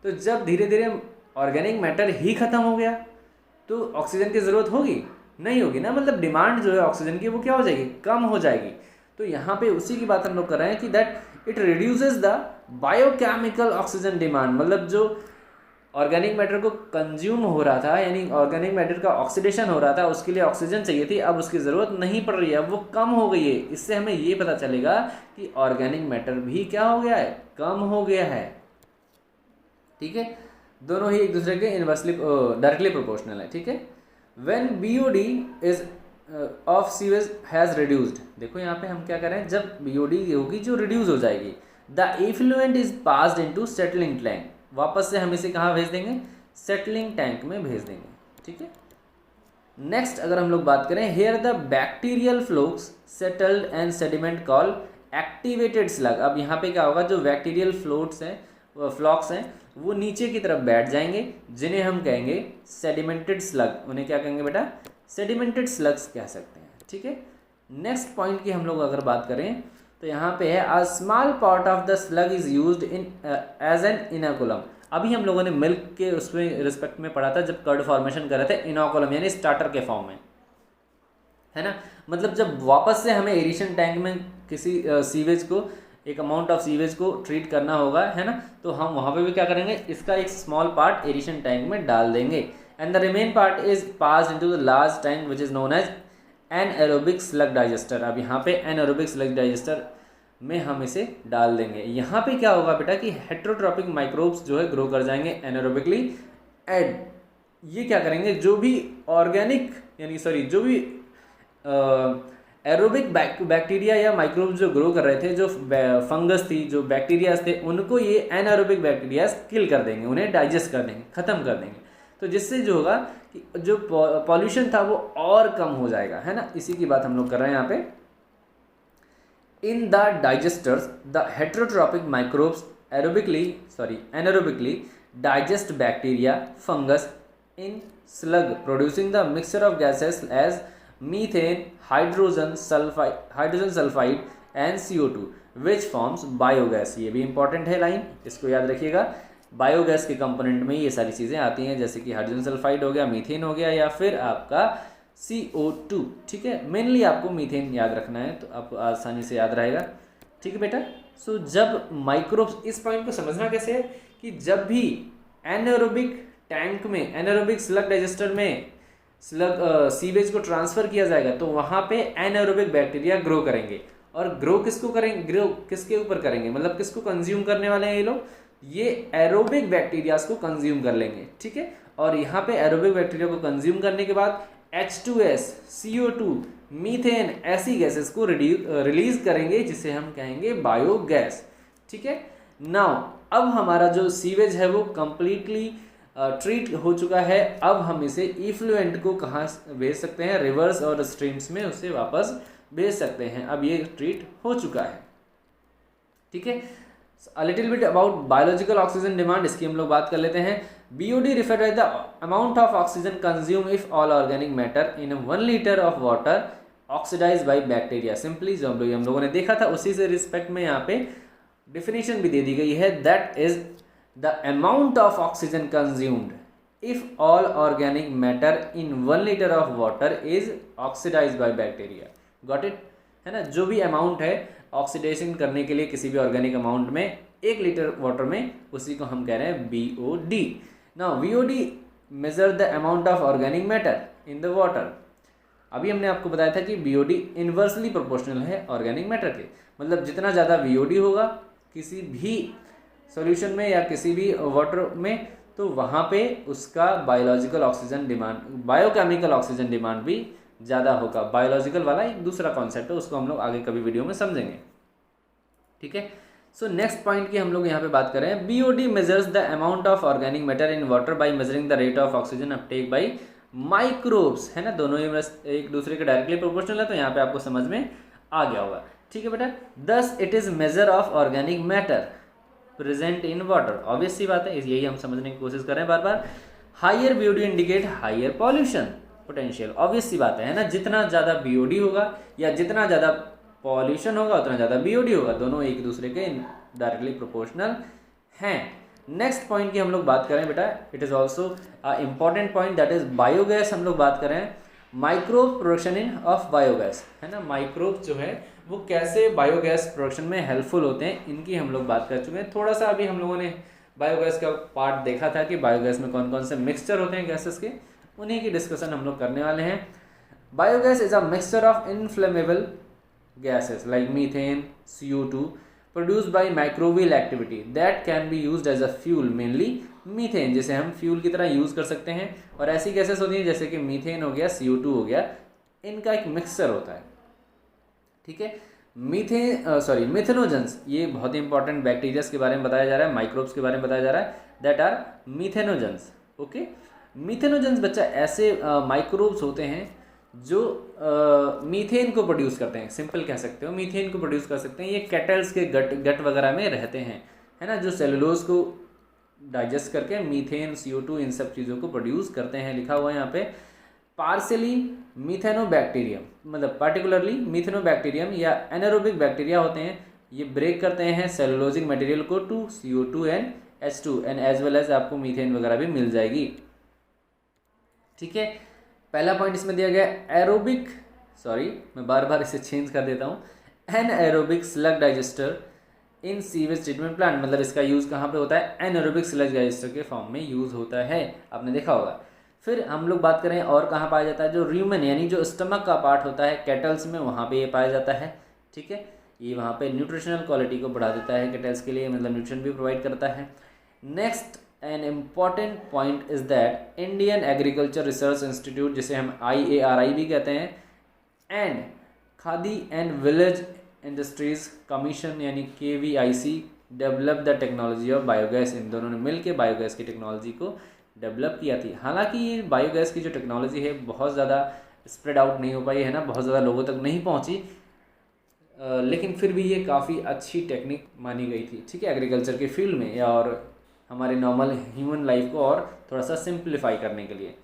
तो जब धीरे धीरे ऑर्गेनिक मैटर ही खत्म हो गया तो ऑक्सीजन की ज़रूरत होगी, नहीं होगी ना, मतलब डिमांड जो है ऑक्सीजन की वो क्या हो जाएगी, कम हो जाएगी। तो यहाँ पे उसी की बात हम लोग कर रहे हैं कि that it reduces the biochemical oxygen demand. मतलब जो ऑर्गेनिक मैटर को कंज्यूम हो रहा था, यानी ऑर्गेनिक मैटर का ऑक्सीडेशन हो रहा था, उसके लिए ऑक्सीजन चाहिए थी, अब उसकी ज़रूरत नहीं पड़ रही है, अब वो कम हो गई है। इससे हमें ये पता चलेगा कि ऑर्गेनिक मैटर भी क्या हो गया है, कम हो गया है। ठीक है, दोनों ही एक दूसरे के इनवर्सली डायरेक्टली प्रोपोर्शनल है। ठीक है, when BOD is of sewage has reduced. देखो यहाँ पे हम क्या कर रहे हैं, जब बीओडी होगी जो रिड्यूस हो जाएगी, the effluent is passed into settling tank. वापस से हम इसे कहाँ भेज देंगे, सेटलिंग टैंक में भेज देंगे। ठीक है, नेक्स्ट अगर हम लोग बात करें, here the bacterial flocs settled and sediment call activated sludge. अब यहाँ पे क्या होगा, जो बैक्टीरियल फ्लोट्स हैं, फ्लॉक्स हैं, वो नीचे की तरफ बैठ जाएंगे, जिन्हें हम कहेंगे सेडिमेंटेड स्लग। उन्हें क्या कहेंगे बेटा, सेडिमेंटेड स्लग्स कह सकते हैं। ठीक है, नेक्स्ट पॉइंट की हम लोग अगर बात करें तो यहाँ पे है a small part of the sludge is used in as an inoculum. अभी हम लोगों ने मिल्क के उसमें रिस्पेक्ट में पढ़ा था, जब कर्ड फॉर्मेशन कर रहे थे, इनोकुलम यानी स्टार्टर के फॉर्म में, है ना। मतलब जब वापस से हमें एरिशन टैंक में किसी सीवेज को, एक अमाउंट ऑफ सीवेज को ट्रीट करना होगा, है ना, तो हम वहाँ पे भी क्या करेंगे, इसका एक स्मॉल पार्ट एरिशन टैंक में डाल देंगे and the remain part is passed into the large tank which is known as anaerobic sludge digester. अब यहाँ पे एनएरोबिक स्लग डाइजेस्टर में हम इसे डाल देंगे। यहाँ पे क्या होगा बेटा कि हेट्रोट्रॉपिक माइक्रोब्स जो है ग्रो कर जाएंगे एनएरोबिकली एंड ये क्या करेंगे, जो भी ऑर्गेनिक यानी सॉरी जो भी एरोबिक बैक्टीरिया या माइक्रोब्स जो ग्रो कर रहे थे, जो फंगस थी, जो बैक्टीरियाज थे, उनको ये एनएरोबिक बैक्टीरियाज किल कर देंगे, उन्हें डाइजेस्ट कर देंगे, ख़त्म कर देंगे। तो जिससे जो होगा कि जो पॉल्यूशन था वो और कम हो जाएगा, है ना। इसी की बात हम लोग कर रहे हैं यहाँ पे। In the digesters the heterotrophic microbes anaerobically digest bacteria fungus in slug producing the mixture of gases as methane, hydrogen sulfide and CO2 which forms biogas। ये भी इंपॉर्टेंट है लाइन, इसको याद रखिएगा। बायोगैस के कंपोनेंट में ये सारी चीज़ें आती हैं, जैसे कि हाइड्रोजन सल्फाइड हो गया, मीथेन हो गया, या फिर आपका CO2। ठीक है, मेनली आपको मीथेन याद रखना है तो आपको आसानी से याद रहेगा। ठीक है बेटा। सो जब माइक्रोब्स, इस पॉइंट को समझना कैसे है कि जब भी एनारोबिक टैंक में, एनारोबिक स्लग डाइजेस्टर में स्लग सीवेज को ट्रांसफर किया जाएगा तो वहाँ पे एनारोबिक बैक्टीरिया ग्रो करेंगे। और ग्रो किसको करेंगे, ग्रो किसके ऊपर करेंगे, मतलब किसको कंज्यूम करने वाले हैं ये लोग, ये एरोबिक बैक्टीरियाज को कंज्यूम कर लेंगे। ठीक है, और यहाँ पे एरोबिक बैक्टीरिया को कंज्यूम करने के बाद H2S, CO2, मीथेन ऐसी गैसेस को रिलीज करेंगे, जिसे हम कहेंगे बायोगैस। ठीक है, नाउ अब हमारा जो सीवेज है वो कंप्लीटली ट्रीट हो चुका है। अब हम इसे इफ्लुएंट को कहाँ भेज सकते हैं, रिवर्स और स्ट्रीम्स में उसे वापस भेज सकते हैं। अब ये ट्रीट हो चुका है। ठीक है, a little bit about biological oxygen demand, इसकी हम लोग बात कर लेते हैं। BOD referred as the amount of oxygen consumed if all organic matter in 1 liter of water oxidized by bacteria। Simply जो हम लोगों ने देखा था उसी से रिस्पेक्ट में यहाँ पे डिफिनीशन भी दे दी गई है, that is the amount of oxygen consumed if all organic matter in 1 liter of water is oxidised by bacteria. Got it, है ना। जो भी अमाउंट है ऑक्सीडेशन करने के लिए किसी भी ऑर्गेनिक अमाउंट में 1 लीटर वाटर में, उसी को हम कह रहे हैं BOD। Now VOD measure the amount of organic matter in the water. अभी हमने आपको बताया था कि BOD इन्वर्सली प्रोपोर्शनल है ऑर्गेनिक मैटर के, मतलब जितना ज़्यादा VOD होगा किसी भी सॉल्यूशन में या किसी भी वाटर में, तो वहाँ पे उसका biological oxygen demand, biochemical oxygen demand भी ज़्यादा होगा। बायोलॉजिकल वाला एक दूसरा कॉन्सेप्ट है, उसको हम लोग आगे कभी वीडियो में समझेंगे। ठीक है, सो नेक्स्ट पॉइंट की हम लोग यहाँ पे बात कर रहे हैं। BOD measures the amount of organic matter in water by measuring the rate of oxygen Uptake by microbes, है ना। दोनों ही एक दूसरे के डायरेक्टली प्रोपोर्शनल है, तो यहाँ पे आपको समझ में आ गया होगा। ठीक है बेटा, thus it is measure of organic matter present in water. Obvious सी बात है, यही हम समझने की कोशिश कर रहे हैं बार बार। Higher BOD indicate higher pollution potential. Obvious सी बात है ना, जितना ज़्यादा BOD होगा या जितना ज़्यादा पॉल्यूशन होगा उतना ज़्यादा BOD होगा, दोनों एक दूसरे के डायरेक्टली प्रोपोर्शनल हैं। नेक्स्ट पॉइंट की हम लोग बात करें बेटा, it is also important point, that is biogas. हम लोग बात करें microbe production in of biogas, है ना। माइक्रोब जो है वो कैसे बायोगैस प्रोडक्शन में हेल्पफुल होते हैं, इनकी हम लोग बात कर चुके हैं। थोड़ा सा अभी हम लोगों ने बायोगैस का पार्ट देखा था कि बायोगैस में कौन कौन से मिक्सचर होते हैं गैसेस के, उन्हीं की डिस्कशन हम लोग करने वाले हैं। Biogas is a mixture of inflammable gases like methane, CO2 produced by microbial activity that can be used as a fuel, mainly methane, जिसे हम फ्यूल की तरह यूज़ कर सकते हैं। और ऐसी गैसेस होती हैं जैसे कि मीथेन हो गया, CO2 हो गया, इनका एक मिक्सचर होता है। ठीक है, मिथेनोजेंस, ये बहुत ही इंपॉर्टेंट बैक्टीरियाज के बारे में बताया जा रहा है, माइक्रोब्स के बारे में बताया जा रहा है, that are methanogens. Okay, methanogens बच्चा ऐसे माइक्रोब्स होते हैं जो मीथेन को प्रोड्यूस करते हैं, सिंपल कह सकते हो मीथेन को प्रोड्यूस कर सकते हैं। ये कैटल्स के गट वगैरह में रहते हैं, है ना, जो सेलुलोज को डाइजेस्ट करके मीथेन, CO2 इन सब चीज़ों को प्रोड्यूस करते हैं। लिखा हुआ है यहाँ पे पार्सली मीथेनोबैक्टीरियम, मतलब पार्टिकुलरली मीथेनोबैक्टीरियम या एनारोबिक बैक्टीरिया होते हैं। ये ब्रेक करते हैं सेलुलोजिक मटेरियल को to CO2 and H2 and as well as आपको मीथेन वगैरह भी मिल जाएगी। ठीक है, पहला पॉइंट इसमें दिया गया एरोबिक, सॉरी मैं बार बार इसे चेंज कर देता हूँ, एनएरोबिक स्लग डाइजेस्टर इन सीवेज ट्रीटमेंट प्लांट, मतलब इसका यूज़ कहाँ पे होता है, एनएरोबिक स्लग डाइजेस्टर के फॉर्म में यूज़ होता है, आपने देखा होगा। फिर हम लोग बात करें और कहाँ पाया जाता है, जो र्यूमन यानी जो स्टमक का पार्ट होता है कैटल्स में, वहाँ पे ये पाया जाता है। ठीक है, ये वहाँ पे न्यूट्रिशनल क्वालिटी को बढ़ा देता है कैटल्स के लिए, मतलब न्यूट्रिशन भी प्रोवाइड करता है। Next an important point is that Indian Agriculture Research Institute, जिसे हम IARI भी कहते हैं, and Khadi and Village Industries Commission यानी KVIC develop the technology of biogas. इन दोनों ने मिलकर बायोगैस की टेक्नोलॉजी को डेवलप किया थी। हालांकि ये बायोगैस की जो टेक्नोलॉजी है बहुत ज़्यादा स्प्रेड आउट नहीं हो पाई है ना, बहुत ज़्यादा लोगों तक नहीं पहुंची, लेकिन फिर भी ये काफ़ी अच्छी टेक्निक मानी गई थी। ठीक है, एग्रीकल्चर के फील्ड में और हमारे नॉर्मल ह्यूमन लाइफ को और थोड़ा सा सिंप्लीफाई करने के लिए।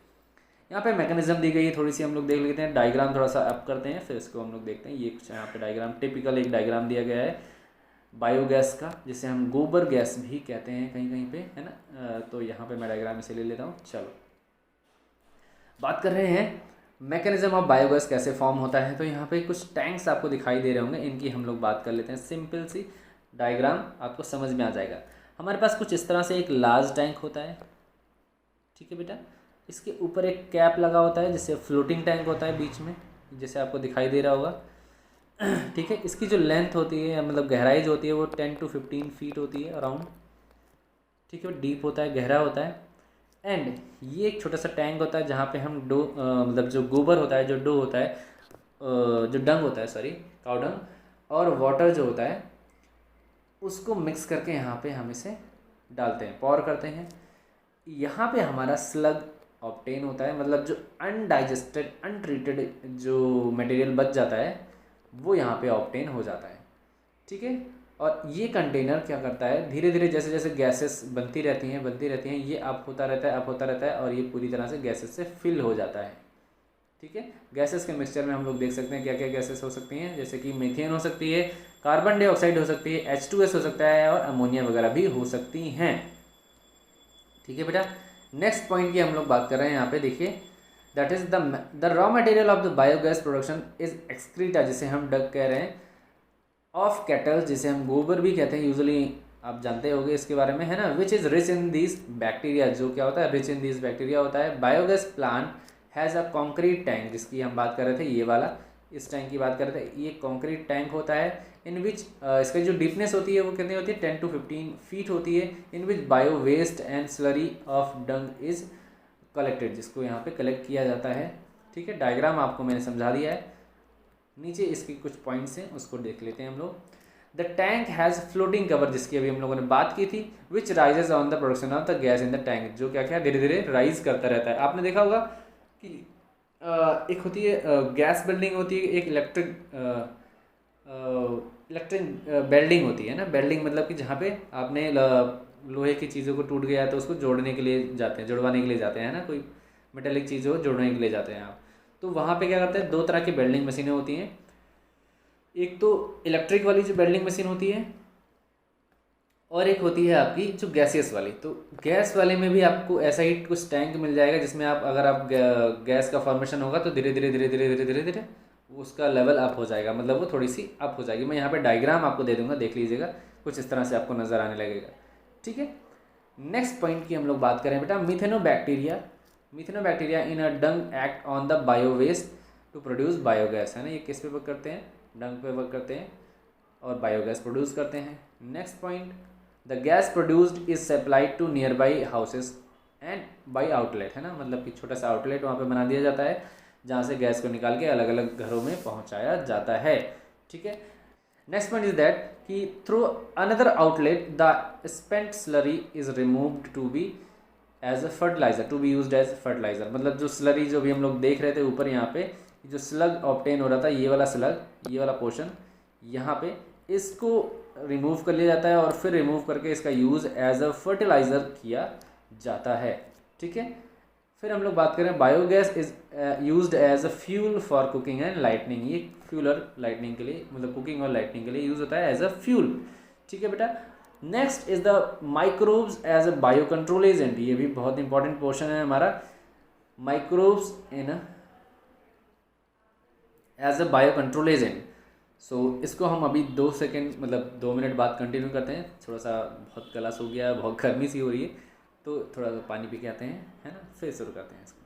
यहाँ पे मैकेनिज्म दी गई है, थोड़ी सी हम लोग देख लेते हैं। डायग्राम थोड़ा सा अप करते हैं, फिर इसको हम लोग देखते हैं। ये कुछ यहाँ पे डायग्राम, टिपिकल एक डायग्राम दिया गया है बायोगैस का, जिसे हम गोबर गैस भी कहते हैं कहीं कहीं पे, है ना। तो यहाँ पे मैं डायग्राम इसे ले लेता हूँ। चलो बात कर रहे हैं मैकेनिज्म ऑफ बायोगैस कैसे फॉर्म होता है। तो यहाँ पे कुछ टैंक्स आपको दिखाई दे रहे होंगे, इनकी हम लोग बात कर लेते हैं। सिंपल सी डायग्राम आपको समझ में आ जाएगा। हमारे पास कुछ इस तरह से एक लार्ज टैंक होता है, ठीक है बेटा। इसके ऊपर एक कैप लगा होता है जिससे फ्लोटिंग टैंक होता है बीच में, जैसे आपको दिखाई दे रहा होगा। ठीक है, इसकी जो लेंथ होती है मतलब गहराई जो होती है वो 10 to 15 फीट होती है अराउंड। ठीक है, वो डीप होता है, गहरा होता है। एंड ये एक छोटा सा टैंक होता है जहाँ पे हम डो मतलब जो गोबर होता है, जो डो होता है, जो डंग होता है, सॉरी काउ डंग, और वाटर जो होता है उसको मिक्स करके यहाँ पे हम इसे डालते हैं, पॉर करते हैं। यहाँ पे हमारा स्लग ऑब्टेन होता है, मतलब जो अनडाइजेस्टेड अनट्रीटेड जो मटेरियल बच जाता है वो यहाँ पे ऑब्टेन हो जाता है। ठीक है, और ये कंटेनर क्या करता है, धीरे धीरे जैसे जैसे गैसेस बनती रहती हैं, ये अप होता रहता है और ये पूरी तरह से गैसेस से फिल हो जाता है। ठीक है, गैसेस के मिक्सचर में हम लोग देख सकते हैं क्या क्या गैसेस हो सकती हैं, जैसे कि मीथेन हो सकती है, कार्बन डाइऑक्साइड हो सकती है, H2S हो सकता है और अमोनिया वगैरह भी हो सकती हैं। ठीक है बेटा, नेक्स्ट पॉइंट की हम लोग बात कर रहे हैं यहाँ पे, देखिए that is the raw material of the biogas production is excreta, जिसे हम डग कह रहे हैं, ऑफ कैटल, जिसे हम गोबर भी कहते हैं यूजुअली, आप जानते होंगे इसके बारे में, है ना। Which is rich in this bacteria, जो क्या होता है, रिच इन दिस बैक्टीरिया होता है। Biogas plant has a concrete tank, जिसकी हम बात कर रहे थे, ये वाला, इस टैंक की बात कर रहे थे। ये कॉन्क्रीट टैंक होता है इन विच इसका जो डीपनेस होती है वो कितनी होती है, 10 to 15 फीट होती है। In which bio waste and slurry of dung is collected, जिसको यहाँ पे कलेक्ट किया जाता है। ठीक है, डायग्राम आपको मैंने समझा दिया है, नीचे इसके कुछ पॉइंट्स हैं उसको देख लेते हैं हम लोग। The tank has floating cover, जिसकी अभी हम लोगों ने बात की थी, which rises on the production of the gas in the tank, जो क्या क्या धीरे धीरे राइज करता रहता है। आपने देखा होगा कि एक होती है गैस बिल्डिंग होती है, एक इलेक्ट्रिक बेल्डिंग होती है ना। बेल्डिंग मतलब कि जहाँ पे आपने लोहे की चीज़ों को टूट गया है तो उसको जोड़ने के लिए जाते हैं, जुड़वाने के लिए जाते हैं ना, कोई मेटेलिक चीज़ हो जोड़ने के लिए जाते हैं आप। तो वहाँ पे क्या करते हैं, दो तरह की बेल्डिंग मशीनें होती हैं। एक तो इलेक्ट्रिक वाली जो बेल्डिंग मशीन होती है, और एक होती है आपकी जो गैसियस वाली। तो गैस वाले में भी आपको ऐसा ही कुछ टैंक मिल जाएगा जिसमें आप अगर आप गैस का फॉर्मेशन होगा तो धीरे धीरे धीरे धीरे धीरे धीरे धीरे उसका लेवल अप हो जाएगा, मतलब वो थोड़ी सी अप हो जाएगी। मैं यहाँ पे डायग्राम आपको दे दूंगा, देख लीजिएगा, कुछ इस तरह से आपको नज़र आने लगेगा। ठीक है, नेक्स्ट पॉइंट की हम लोग बात करें बेटा, methanobacteria. Methanobacteria in a dung act on the bio waste to produce biogas, है ना। ये किस पे वर्क करते हैं, डंग पे वर्क करते हैं और बायोगैस प्रोड्यूस करते हैं। Next point, the gas produced is supplied to nearby houses and by outlet, है ना, मतलब कि छोटा सा आउटलेट वहाँ पे बना दिया जाता है जहाँ से गैस को निकाल के अलग अलग घरों में पहुँचाया जाता है। ठीक है, नेक्स्ट पॉइंट इज दैट कि through another outlet the spent slurry is removed to be as a fertiliser, to be used as fertiliser. मतलब जो स्लरी जो भी हम लोग देख रहे थे ऊपर यहाँ पे जो स्लग ऑब्टेन हो रहा था, ये वाला स्लग, ये वाला पोर्शन यहाँ पे, इसको रिमूव कर लिया जाता है और फिर रिमूव करके इसका यूज़ एज अ फर्टिलाइज़र किया जाता है। ठीक है, फिर हम लोग बात करें biogas is used as a fuel for cooking and lightning. ये फ्यूल और लाइटनिंग के लिए, मतलब कुकिंग और लाइटनिंग के लिए यूज़ होता है एज अ फ्यूल। ठीक है बेटा। Next is the microbes as a bio control agent. ये भी बहुत इंपॉर्टेंट पोर्शन है हमारा, microbes in as a bio control agent. So इसको हम अभी 2 सेकेंड मतलब 2 मिनट बाद कंटिन्यू करते हैं। थोड़ा सा बहुत गला सूख गया है, बहुत गर्मी सी हो रही है, तो थोड़ा सा पानी पी के आते हैं, है ना, फिर शुरू करते हैं इसको।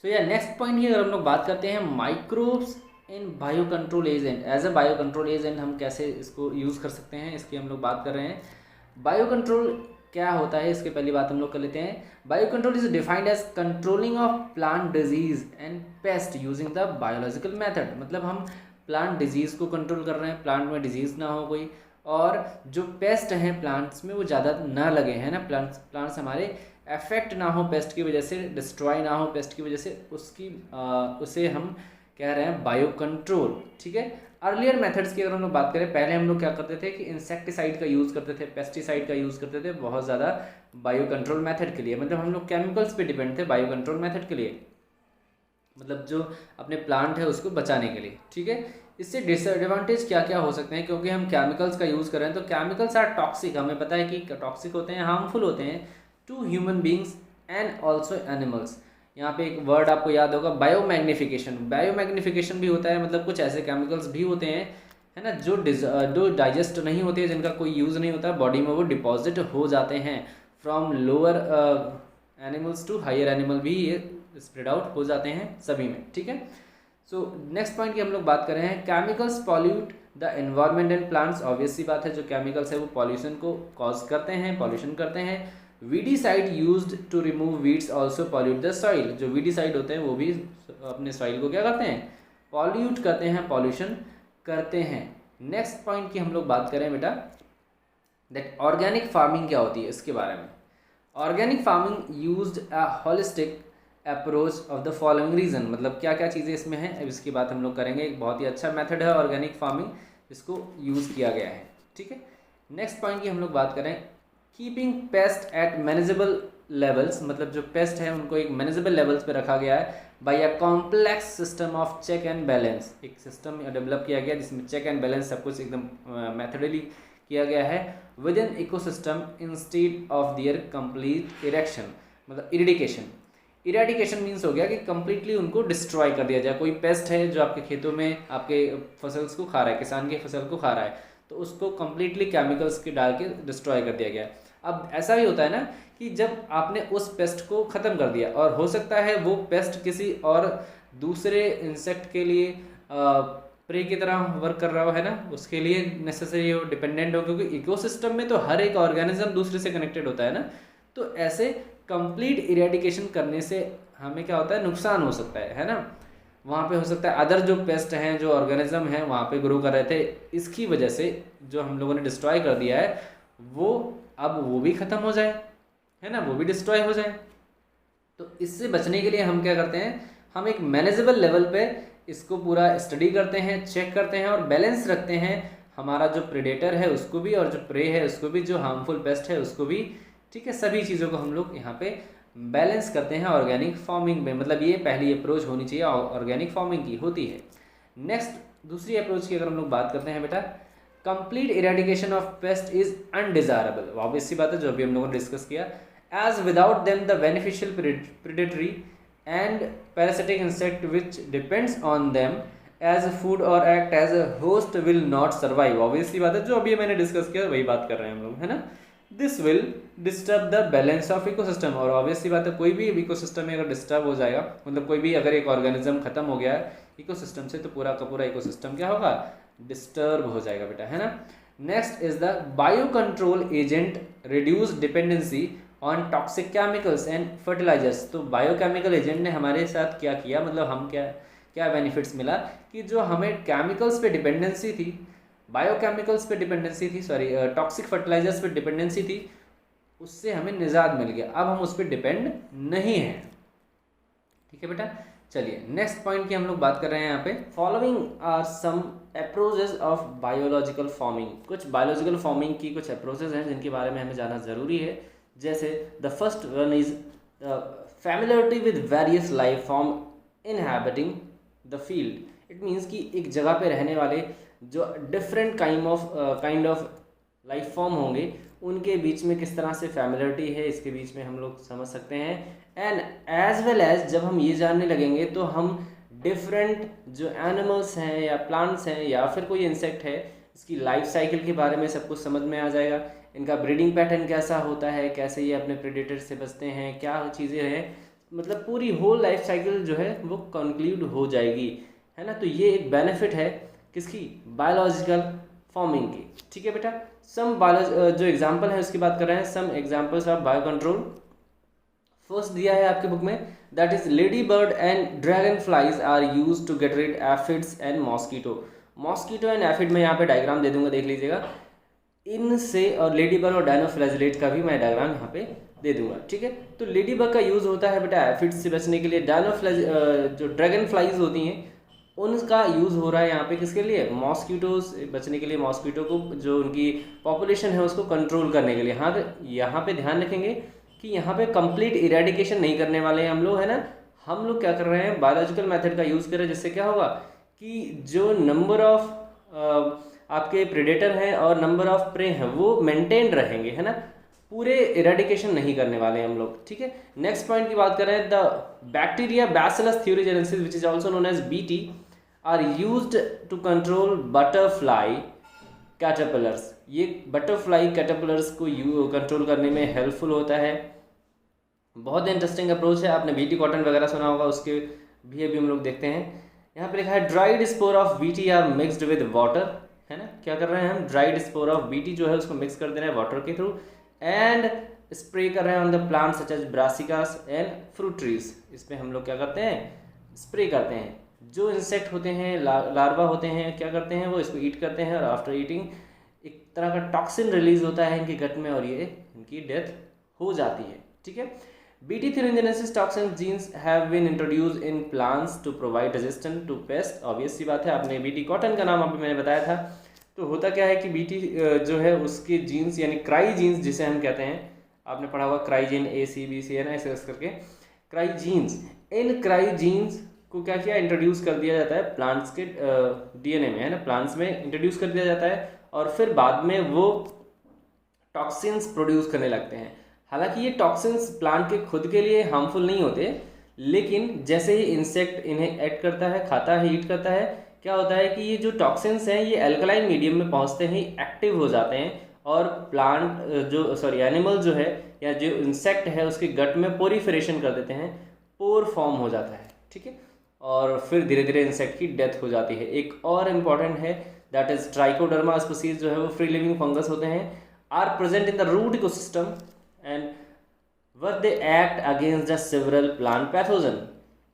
सो या नेक्स्ट पॉइंट की अगर हम लोग बात करते हैं microbes in bio control agent. As a bio control agent हम कैसे इसको यूज़ कर सकते हैं, इसकी हम लोग बात कर रहे हैं। बायो कंट्रोल क्या होता है, इसके पहली बात हम लोग कर लेते हैं। Bio control is defined as controlling of plant disease and pest using the biological method. मतलब हम प्लांट डिजीज़ को कंट्रोल कर रहे हैं, प्लांट में डिजीज़ ना हो कोई, और जो पेस्ट हैं प्लांट्स में वो ज़्यादा ना लगे, है ना, प्लांट्स हमारे अफेक्ट ना हो पेस्ट की वजह से, डिस्ट्रॉय ना हो पेस्ट की वजह से, उसे हम कह रहे हैं बायो कंट्रोल। ठीक है। अर्लियर मेथड्स की अगर हम लोग बात करें, पहले हम लोग क्या करते थे कि इंसेक्टिसाइड का यूज़ करते थे, पेस्टिसाइड का यूज़ करते थे बहुत ज़्यादा बायो कंट्रोल मेथड के लिए। मतलब हम लोग केमिकल्स पे डिपेंड थे बायो कंट्रोल मेथड के लिए, मतलब जो अपने प्लांट है उसको बचाने के लिए। ठीक है। इससे डिसएडवांटेज क्या क्या हो सकते हैं, क्योंकि हम केमिकल्स का यूज़ कर रहे हैं, तो केमिकल्स आर टॉक्सिक, हमें पता है कि टॉक्सिक होते हैं, हार्मफुल होते हैं to human beings and also animals. यहाँ पे एक वर्ड आपको याद होगा, बायोमैग्निफिकेशन। बायोमैग्निफिकेशन भी होता है, मतलब कुछ ऐसे केमिकल्स भी होते हैं, है ना, जो डाइजेस्ट नहीं होते, जिनका कोई यूज़ नहीं होता बॉडी में, वो डिपॉजिट हो जाते हैं from lower animals to higher animal, भी ये स्प्रेड आउट हो जाते हैं सभी में। ठीक है। सो नेक्स्ट पॉइंट की हम लोग बात कर रहे हैं, chemicals pollute the environment and plants. Obvious सी बात है, जो केमिकल्स है वो पॉल्यूशन को कॉज करते हैं, पॉल्यूशन करते हैं। Weedicide used to remove weeds also pollute the soil. जो वीडीसाइड होते हैं वो भी अपने सॉइल को क्या करते हैं, पॉल्यूट करते हैं, पॉल्यूशन करते हैं। नेक्स्ट पॉइंट की हम लोग बात करें बेटा, दैट ऑर्गेनिक फार्मिंग क्या होती है, इसके बारे में। Organic farming used a holistic approach of the following reason. मतलब क्या क्या चीज़ें इसमें हैं, अब इसकी बात हम लोग करेंगे। एक बहुत ही अच्छा मेथड है ऑर्गेनिक फार्मिंग, इसको यूज़ किया गया है। ठीक है। नेक्स्ट पॉइंट की हम लोग बात करें, keeping pest at manageable levels. मतलब जो पेस्ट है उनको एक मैनेजेबल लेवल्स पे रखा गया है by a complex system of check and balance. एक सिस्टम डेवलप किया गया जिसमें चेक एंड बैलेंस सब कुछ एकदम मैथडली किया गया है within ecosystem instead of their complete erection, मतलब इरिडिकेशन। इरेडिकेशन मीन्स हो गया कि कंप्लीटली उनको डिस्ट्रॉय कर दिया जाए। कोई पेस्ट है जो आपके खेतों में आपके फसल्स को खा रहा है, किसान की फसल को खा रहा है, तो उसको कंप्लीटली केमिकल्स के डाल के डिस्ट्रॉय कर दिया गया। अब ऐसा भी होता है ना कि जब आपने उस पेस्ट को ख़त्म कर दिया, और हो सकता है वो पेस्ट किसी और दूसरे इंसेक्ट के लिए प्रे की तरह वर्क कर रहा हो, है ना, उसके लिए नेसेसरी हो, डिपेंडेंट हो, क्योंकि इकोसिस्टम में तो हर एक ऑर्गेनिज्म दूसरे से कनेक्टेड होता है ना। तो ऐसे कंप्लीट इरेडिकेशन करने से हमें क्या होता है, नुकसान हो सकता है ना। वहाँ पे हो सकता है अदर जो पेस्ट हैं, जो ऑर्गेनिज्म हैं वहाँ पे ग्रो कर रहे थे, इसकी वजह से जो हम लोगों ने डिस्ट्रॉय कर दिया है वो अब वो भी ख़त्म हो जाए, है ना, वो भी डिस्ट्रॉय हो जाए। तो इससे बचने के लिए हम क्या करते हैं, हम एक मैनेजेबल लेवल पे इसको पूरा स्टडी करते हैं, चेक करते हैं और बैलेंस रखते हैं। हमारा जो प्रेडेटर है उसको भी, और जो प्रे है उसको भी, जो हार्मफुल पेस्ट है उसको भी। ठीक है, सभी चीज़ों को हम लोग यहाँ पे बैलेंस करते हैं ऑर्गेनिक फार्मिंग में। मतलब ये पहली अप्रोच होनी चाहिए ऑर्गेनिक फार्मिंग की, होती है। नेक्स्ट दूसरी अप्रोच की अगर हम लोग बात करते हैं बेटा, complete eradication of pest is undesirable. Obvious सी बात है, जो अभी हम लोगों ने डिस्कस किया, as without them the beneficial predatory and parasitic insect which depends on them as food or act as a host will not survive. Obvious सी बात है, जो अभी मैंने डिस्कस किया वही बात कर रहे हैं हम लोग, है ना। This will disturb the balance of ecosystem. और ऑब्वियस सी बात है, कोई भी इकोसिस्टम में अगर डिस्टर्ब हो जाएगा, मतलब कोई भी अगर एक ऑर्गेनिज्म खत्म हो गया है इकोसिस्टम से, तो पूरा का पूरा इकोसिस्टम क्या होगा, डिस्टर्ब हो जाएगा बेटा, है ना। Next is the bio control agent reduce dependency on toxic chemicals and fertilisers. तो बायोकेमिकल एजेंट ने हमारे साथ क्या किया, मतलब हम क्या बेनिफिट्स मिला, कि जो हमें केमिकल्स पे डिपेंडेंसी थी, बायोकेमिकल्स पे डिपेंडेंसी थी, सॉरी टॉक्सिक फर्टिलाइजर्स पे डिपेंडेंसी थी, उससे हमें निजात मिल गया, अब हम उस पर डिपेंड नहीं हैं। ठीक है बेटा, चलिए नेक्स्ट पॉइंट की हम लोग बात कर रहे हैं यहाँ पे। Following are some approaches of biological farming. कुछ बायोलॉजिकल फॉर्मिंग की कुछ अप्रोचेज हैं जिनके बारे में हमें जानना ज़रूरी है। जैसे the first one is familiarity with various life form inhabiting the field. It means कि एक जगह पे रहने वाले जो different kind of life form होंगे उनके बीच में किस तरह से फैमिलियरिटी है, इसके बीच में हम लोग समझ सकते हैं। एंड एज वेल एज जब हम ये जानने लगेंगे तो हम डिफरेंट जो एनिमल्स हैं या प्लांट्स हैं या फिर कोई इंसेक्ट है, इसकी लाइफ साइकिल के बारे में सब कुछ समझ में आ जाएगा। इनका ब्रीडिंग पैटर्न कैसा होता है, कैसे ये अपने प्रेडेटर से बचते हैं, क्या चीज़ें हैं, मतलब पूरी होल लाइफ साइकिल जो है वो कंक्लूड हो जाएगी, है ना। तो ये एक बेनिफिट है किसकी, बायोलॉजिकल फॉर्मिंग की। ठीक है बेटा, सम जो एग्जाम्पल है उसकी बात कर रहे हैं, some examples of bio control. First दिया है आपके बुक में, that is ladybird and dragonflies are use to get rid aphids and mosquito. Mosquito and aphid में यहाँ पे डायग्राम दे दूंगा, देख लीजिएगा। इनसे और लेडी बर्ड और डायनोफ्लैजिलेट का भी मैं डायग्राम यहाँ पे दे दूंगा। ठीक है, तो लेडी बर्ड का यूज होता है बेटा एफिड्स से बचने के लिए। जो ड्रैगन फ्लाइज होती हैं उनका यूज़ हो रहा है यहाँ पे किसके लिए, मॉस्किटोज बचने के लिए, मॉस्किटो को जो उनकी पॉपुलेशन है उसको कंट्रोल करने के लिए। हाँ, यहाँ पे ध्यान रखेंगे कि यहाँ पे कंप्लीट इरेडिकेशन नहीं करने वाले हैं हम लोग, है ना। हम लोग क्या कर रहे हैं, बायोलॉजिकल मेथड का यूज़ कर रहे हैं, जिससे क्या होगा कि जो नंबर ऑफ आपके प्रेडेटर हैं और नंबर ऑफ प्रे हैं वो मेंटेन रहेंगे, है ना। पूरे इरेडिकेशन नहीं करने वाले हम लोग। ठीक है, नेक्स्ट पॉइंट की बात कर रहे हैं, the bacteria Bacillus thuringiensis which is also known as Bt are used to control butterfly caterpillars. ये बटरफ्लाई कैटरपिलर्स को कंट्रोल करने में हेल्पफुल होता है। बहुत इंटरेस्टिंग अप्रोच है, आपने बीटी कॉटन वगैरह सुना होगा, उसके भी अभी हम लोग देखते हैं। यहाँ पे लिखा है dried spore of BT are mixed with water, है ना। क्या कर रहे हैं हम, ड्राइड स्पोर ऑफ बीटी जो है उसको मिक्स कर दे रहे हैं वाटर के थ्रू एंड स्प्रे कर रहे हैं on the plant such as brassicas and fruit trees. इसमें हम लोग क्या करते हैं, स्प्रे करते हैं। जो इंसेक्ट होते हैं, लार्वा होते हैं, क्या करते हैं, वो इसको ईट करते हैं और आफ्टर ईटिंग एक तरह का टॉक्सिन रिलीज होता है इनके गट में और ये इनकी डेथ हो जाती है। ठीक है, Bt thuringiensis toxin genes have been introduced in plants to provide resistant to pest. Obvious सी बात है, आपने बीटी कॉटन का नाम अभी मैंने बताया था। तो होता क्या है कि बीटी जो है उसके जीन्स यानी क्राई जीन्स जिसे हम कहते हैं, आपने पढ़ा हुआ क्राइजीन ACBC है ना, ऐसे करके क्राई जीन्स। इन क्राई जीन्स को क्या किया, इंट्रोड्यूस कर दिया जाता है प्लांट्स के DNA में, है ना, प्लांट्स में इंट्रोड्यूस कर दिया जाता है और फिर बाद में वो टॉक्सिन्स प्रोड्यूस करने लगते हैं। हालांकि ये टॉक्सिन्स प्लांट के खुद के लिए हार्मफुल नहीं होते, लेकिन जैसे ही इंसेक्ट इन्हें ऐड करता है, खाता है, ईट करता है, क्या होता है कि ये जो टॉक्सिन्स हैं ये अल्कलाइन मीडियम में पहुंचते ही एक्टिव हो जाते हैं और एनिमल जो है या जो इंसेक्ट है उसके गट में पोरीफरेशन कर देते हैं, पोर फॉर्म हो जाता है। ठीक है, और फिर धीरे धीरे इंसेक्ट की डेथ हो जाती है। एक और इम्पॉर्टेंट है, दैट इज ट्राइकोडर्मा स्पीसीज जो है वो फ्री लिविंग फंगस होते हैं, are present in the root ecosystem and where they act against the several plant pathogen.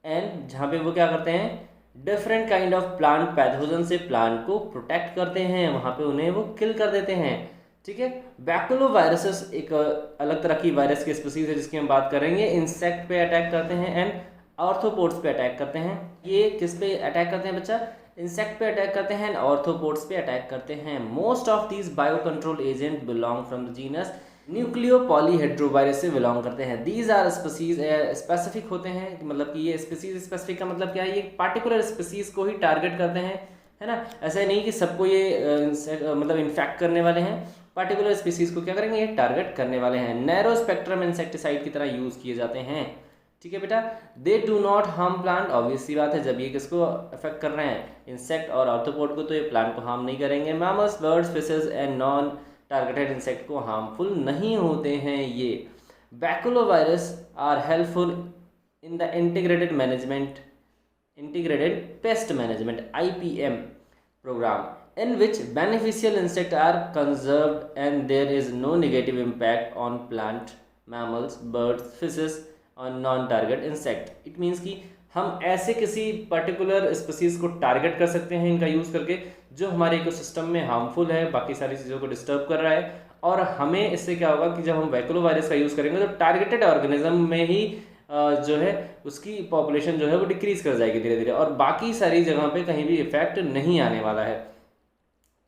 And जहाँ पे वो क्या करते हैं, different kind of plant pathogen से प्लांट को प्रोटेक्ट करते हैं, वहाँ पे उन्हें वो किल कर देते हैं। ठीक है, बैकुलोवायरसेस एक अलग तरह की वायरस की स्पीसीज है जिसकी हम बात करेंगे। इंसेक्ट पे अटैक करते हैं एंड आर्थ्रोपोड्स पे अटैक करते हैं। ये किस पे अटैक करते हैं बच्चा, इंसेक्ट पे अटैक करते हैं, आर्थ्रोपोड्स पे अटैक करते हैं। Most of these bio control agent belong from the genus nucleopolyhedrovirus से बिलोंग करते हैं। दीज आर स्पीसीज स्पेसिफिक होते हैं, मतलब कि ये स्पीसीज स्पेसिफिक का मतलब क्या है, ये पार्टिकुलर स्पीसीज को ही टारगेट करते हैं, है ना। ऐसा नहीं कि सबको ये मतलब इन्फेक्ट करने वाले हैं, पार्टिकुलर स्पीसीज को क्या करेंगे, ये टारगेट करने वाले हैं। नैरो स्पेक्ट्रम इंसेक्टिसाइड की तरह यूज किए जाते हैं। ठीक है बेटा, they do not harm plant. Obvious सी बात है, जब ये किसको अफेक्ट कर रहे हैं, इंसेक्ट और आर्थ्रोपोड को, तो ये प्लांट को हार्म नहीं करेंगे। Mammals, birds, fishes and non targeted insect को हार्मफुल नहीं होते हैं ये। Baculovirus are helpful in the integrated pest management IPM program in which beneficial insects are conserved and there is no negative impact on plant, mammals, birds, fishes on non-target insect. It means कि हम ऐसे किसी particular species को target कर सकते हैं इनका use करके जो हमारे इकोसिस्टम में हार्मफुल है, बाकी सारी चीज़ों को डिस्टर्ब कर रहा है, और हमें इससे क्या होगा कि जब हम वैक्यूलोवायरस का यूज़ करेंगे तो टारगेटेड ऑर्गेनिज्म में ही जो है उसकी पॉपुलेशन जो है वो डिक्रीज कर जाएगी धीरे धीरे, और बाकी सारी जगह पे कहीं भी इफेक्ट नहीं आने वाला है।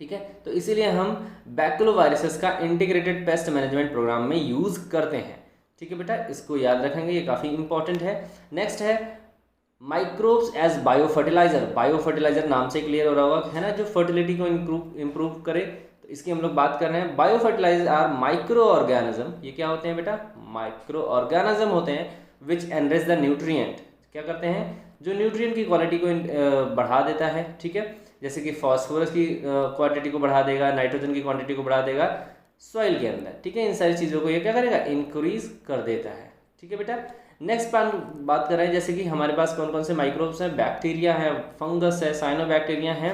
ठीक है, तो इसीलिए हम बैक्यूलोवायरसेस का इंटीग्रेटेड पेस्ट मैनेजमेंट प्रोग्राम में यूज़ करते हैं। ठीक है बेटा, इसको याद रखेंगे, ये काफ़ी इंपॉर्टेंट है। नेक्स्ट है microbes as bio fertiliser. Bio fertiliser नाम से क्लियर हो रहा होगा, है ना, जो फर्टिलिटी को इम्प्रूव करे, तो इसकी हम लोग बात कर रहे हैं। Bio fertiliser are microorganism. ये क्या होते हैं बेटा? माइक्रो ऑर्गेनिज्म होते हैं विच एनरिच द न्यूट्रिएंट। क्या करते हैं? जो न्यूट्रिएंट की क्वालिटी को बढ़ा देता है। ठीक है, जैसे कि फॉस्फोरस की क्वांटिटी को बढ़ा देगा, नाइट्रोजन की क्वांटिटी को बढ़ा देगा सॉइल के अंदर। ठीक है, इन सारी चीज़ों को ये क्या करेगा? इंक्रीज कर देता है। ठीक है बेटा, नेक्स्ट बात कर रहे हैं जैसे कि हमारे पास कौन कौन से माइक्रोब्स हैं। बैक्टीरिया है, फंगस है, साइनोबैक्टीरिया है।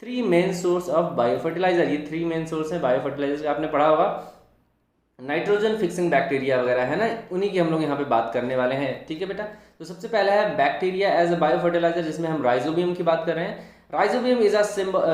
3 main source of bio fertiliser. ये 3 मेन सोर्स है बायो फर्टिलाइजर का, आपने पढ़ा होगा। नाइट्रोजन फिक्सिंग बैक्टीरिया वगैरह है ना, उन्हीं की हम लोग यहाँ पे बात करने वाले हैं। ठीक है बेटा, तो सबसे पहला है bacteria as a bio fertiliser, जिसमें हम राइजोबियम की बात कर रहे हैं। Rhizobium is a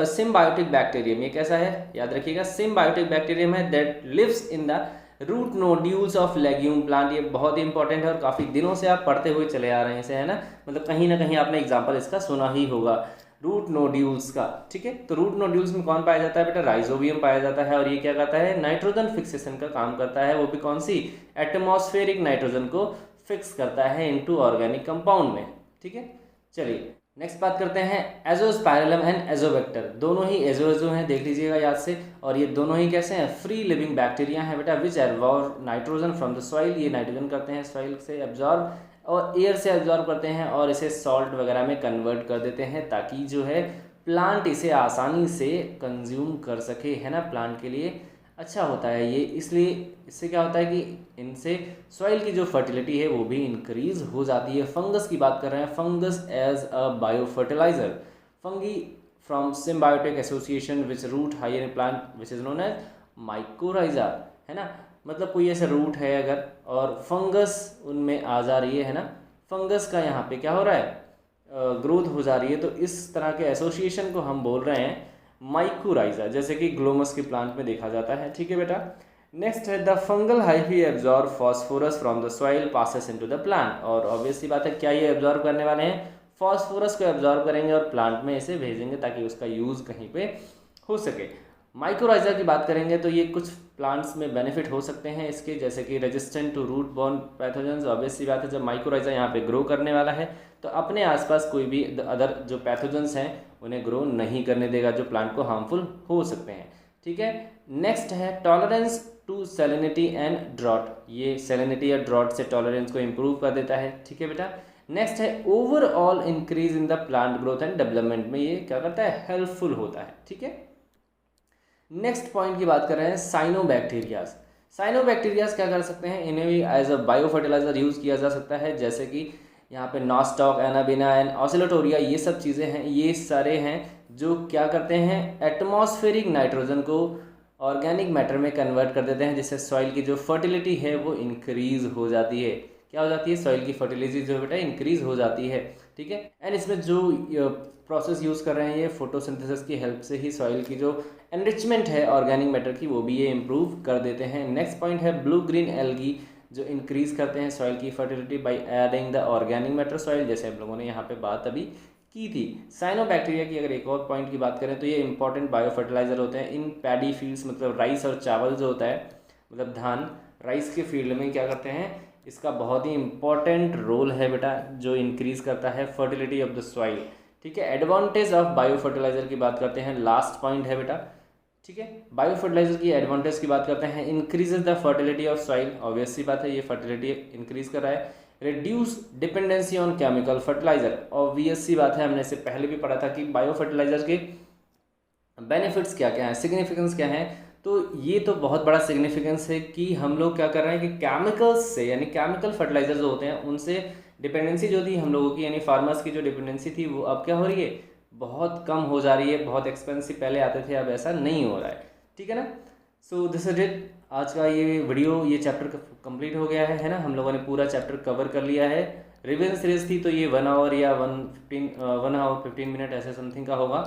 symbiotic bacterium. ये कैसा है? याद रखिएगा, सिम्बायोटिक बैक्टीरियम है that lives in the root nodules of legume plant. ये बहुत ही इंपॉर्टेंट है और काफ़ी दिनों से आप पढ़ते हुए चले आ रहे हैं इसे, है ना, मतलब कहीं ना कहीं आपने एग्जाम्पल इसका सुना ही होगा, रूट नोड्यूल्स का। ठीक है, तो रूट नोड्यूल्स में कौन पाया जाता है बेटा? राइजोबियम पाया जाता है, और ये क्या करता है? नाइट्रोजन फिक्सेशन का काम करता है। वो भी कौन सी? एटमॉस्फेरिक नाइट्रोजन को फिक्स करता है इनटू ऑर्गेनिक कंपाउंड में। ठीक है, चलिए नेक्स्ट बात करते हैं एजोस्पाइरलम एंड एजोवेक्टर। दोनों ही एजो हैं, देख लीजिएगा याद से, और ये दोनों ही कैसे हैं? फ्री लिविंग बैक्टीरिया हैं बेटा, विच absorb nitrogen from the soil. ये नाइट्रोजन करते हैं सॉइल से एब्जॉर्ब, और एयर से एब्जॉर्ब करते हैं, और इसे सॉल्ट वगैरह में कन्वर्ट कर देते हैं, ताकि जो है प्लांट इसे आसानी से कंज्यूम कर सके, है ना, प्लांट के लिए अच्छा होता है ये। इसलिए इससे क्या होता है कि इनसे सॉइल की जो फर्टिलिटी है वो भी इंक्रीज हो जाती है। फंगस की बात कर रहे हैं, fungus as a bio fertiliser. Fungi from symbiotic association which root high in plant which is known as mycorrhiza, है ना, मतलब कोई ऐसा रूट है अगर और फंगस उनमें आ जा रही है ना, फंगस का यहाँ पे क्या हो रहा है? ग्रोथ हो जा रही है, तो इस तरह के एसोसिएशन को हम बोल रहे हैं माइकोराइजा, जैसे कि ग्लोमस के प्लांट में देखा जाता है। ठीक है बेटा, नेक्स्ट है the fungal hyphae absorb phosphorus from the soil passes into the plant. और ऑब्वियसली बात है, क्या ये एब्जॉर्ब करने वाले हैं? फॉस्फोरस को एब्जॉर्ब करेंगे और प्लांट में इसे भेजेंगे ताकि उसका यूज़ कहीं पे हो सके। माइकोराइजा की बात करेंगे तो ये कुछ प्लांट्स में बेनिफिट हो सकते हैं इसके, जैसे कि resistant to root borne pathogens. Obviously बात है, जब माइकोराइजा यहाँ पे ग्रो करने वाला है तो अपने आसपास कोई भी अदर जो पैथोजेंस हैं उन्हें ग्रो नहीं करने देगा, जो प्लांट को हार्मफुल हो सकते हैं। ठीक है, नेक्स्ट है tolerance to salinity and drought. ये सैलिनिटी या ड्रॉट से टॉलरेंस को इम्प्रूव कर देता है। ठीक है बेटा, नेक्स्ट है overall increase in the plant growth and development में ये क्या करता है? हेल्पफुल होता है। ठीक है, नेक्स्ट पॉइंट की बात कर रहे हैं साइनोबैक्टीरियाज। साइनोबैक्टीरियाज क्या कर सकते हैं? इन्हें भी as a bio fertiliser use किया जा सकता है, जैसे कि यहाँ पे नॉस्टॉक, एनाबिना एंड ऑसिलोटोरिया, ये सब चीज़ें हैं, ये सारे हैं जो क्या करते हैं? एटमॉस्फेरिक नाइट्रोजन को ऑर्गेनिक मैटर में कन्वर्ट कर देते हैं, जिससे सॉइल की जो फर्टिलिटी है वो इंक्रीज हो जाती है। क्या हो जाती है? सॉइल की फर्टिलिटी जो बेटा इंक्रीज हो जाती है। ठीक है, एंड इसमें जो प्रोसेस यूज़ कर रहे हैं ये फोटोसिंथेसिस की हेल्प से ही सॉइल की जो एनरिचमेंट है ऑर्गेनिक मैटर की वो भी ये इम्प्रूव कर देते हैं। नेक्स्ट पॉइंट है ब्लू ग्रीन एल्गी, जो इंक्रीज करते हैं सॉइल की fertility by adding the organic matter soil, जैसे हम लोगों ने यहाँ पे बात अभी की थी। साइनोबैक्टीरिया की अगर एक और पॉइंट की बात करें तो ये इंपॉर्टेंट बायो फर्टिलाइजर होते हैं इन पैडी फील्ड्स, मतलब राइस और चावल जो होता है, मतलब धान, राइस के फील्ड में क्या करते हैं? इसका बहुत ही इंपॉर्टेंट रोल है बेटा, जो इंक्रीज करता है फर्टिलिटी ऑफ द सॉइल। ठीक है, एडवांटेज ऑफ बायो फर्टिलाइजर की बात करते हैं, लास्ट पॉइंट है बेटा। ठीक है, बायो फर्टिलाइजर की एडवांटेज की बात करते हैं, increases the fertility of soil. Obviously बात है, ये फर्टिलिटी इंक्रीज कर रहा है। Reduce dependency on chemical fertiliser. Obvious सी बात है, हमने इससे पहले भी पढ़ा था कि बायो फर्टिलाइजर के बेनिफिट्स क्या क्या हैं, सिग्निफिकेंस क्या है। तो ये तो बहुत बड़ा सिग्निफिकेंस है कि हम लोग क्या कर रहे हैं कि केमिकल्स से, यानी केमिकल फर्टिलाइजर जो होते हैं उनसे डिपेंडेंसी जो थी हम लोगों की, यानी फार्मर्स की जो डिपेंडेंसी थी वो अब क्या हो रही है? बहुत कम हो जा रही है। बहुत एक्सपेंसिव पहले आते थे, अब ऐसा नहीं हो रहा है। ठीक है ना, सो दिस इज इट। आज का ये वीडियो, ये चैप्टर कंप्लीट हो गया है ना, हम लोगों ने पूरा चैप्टर कवर कर लिया है। रिवीजन सीरीज थी तो ये 1 आवर या 1 आवर 15 मिनट ऐसे समथिंग का होगा।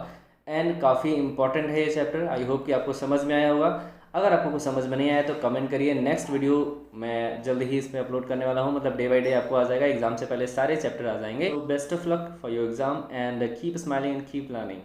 एंड काफ़ी इंपॉर्टेंट है ये चैप्टर। आई होप कि आपको समझ में आया होगा। अगर आपको कुछ समझ में नहीं आया तो कमेंट करिए। नेक्स्ट वीडियो मैं जल्द ही इसमें अपलोड करने वाला हूँ, मतलब डे बाई डे आपको आ जाएगा। एग्जाम से पहले सारे चैप्टर आ जाएंगे। तो best of luck for your exam and keep smiling and keep learning.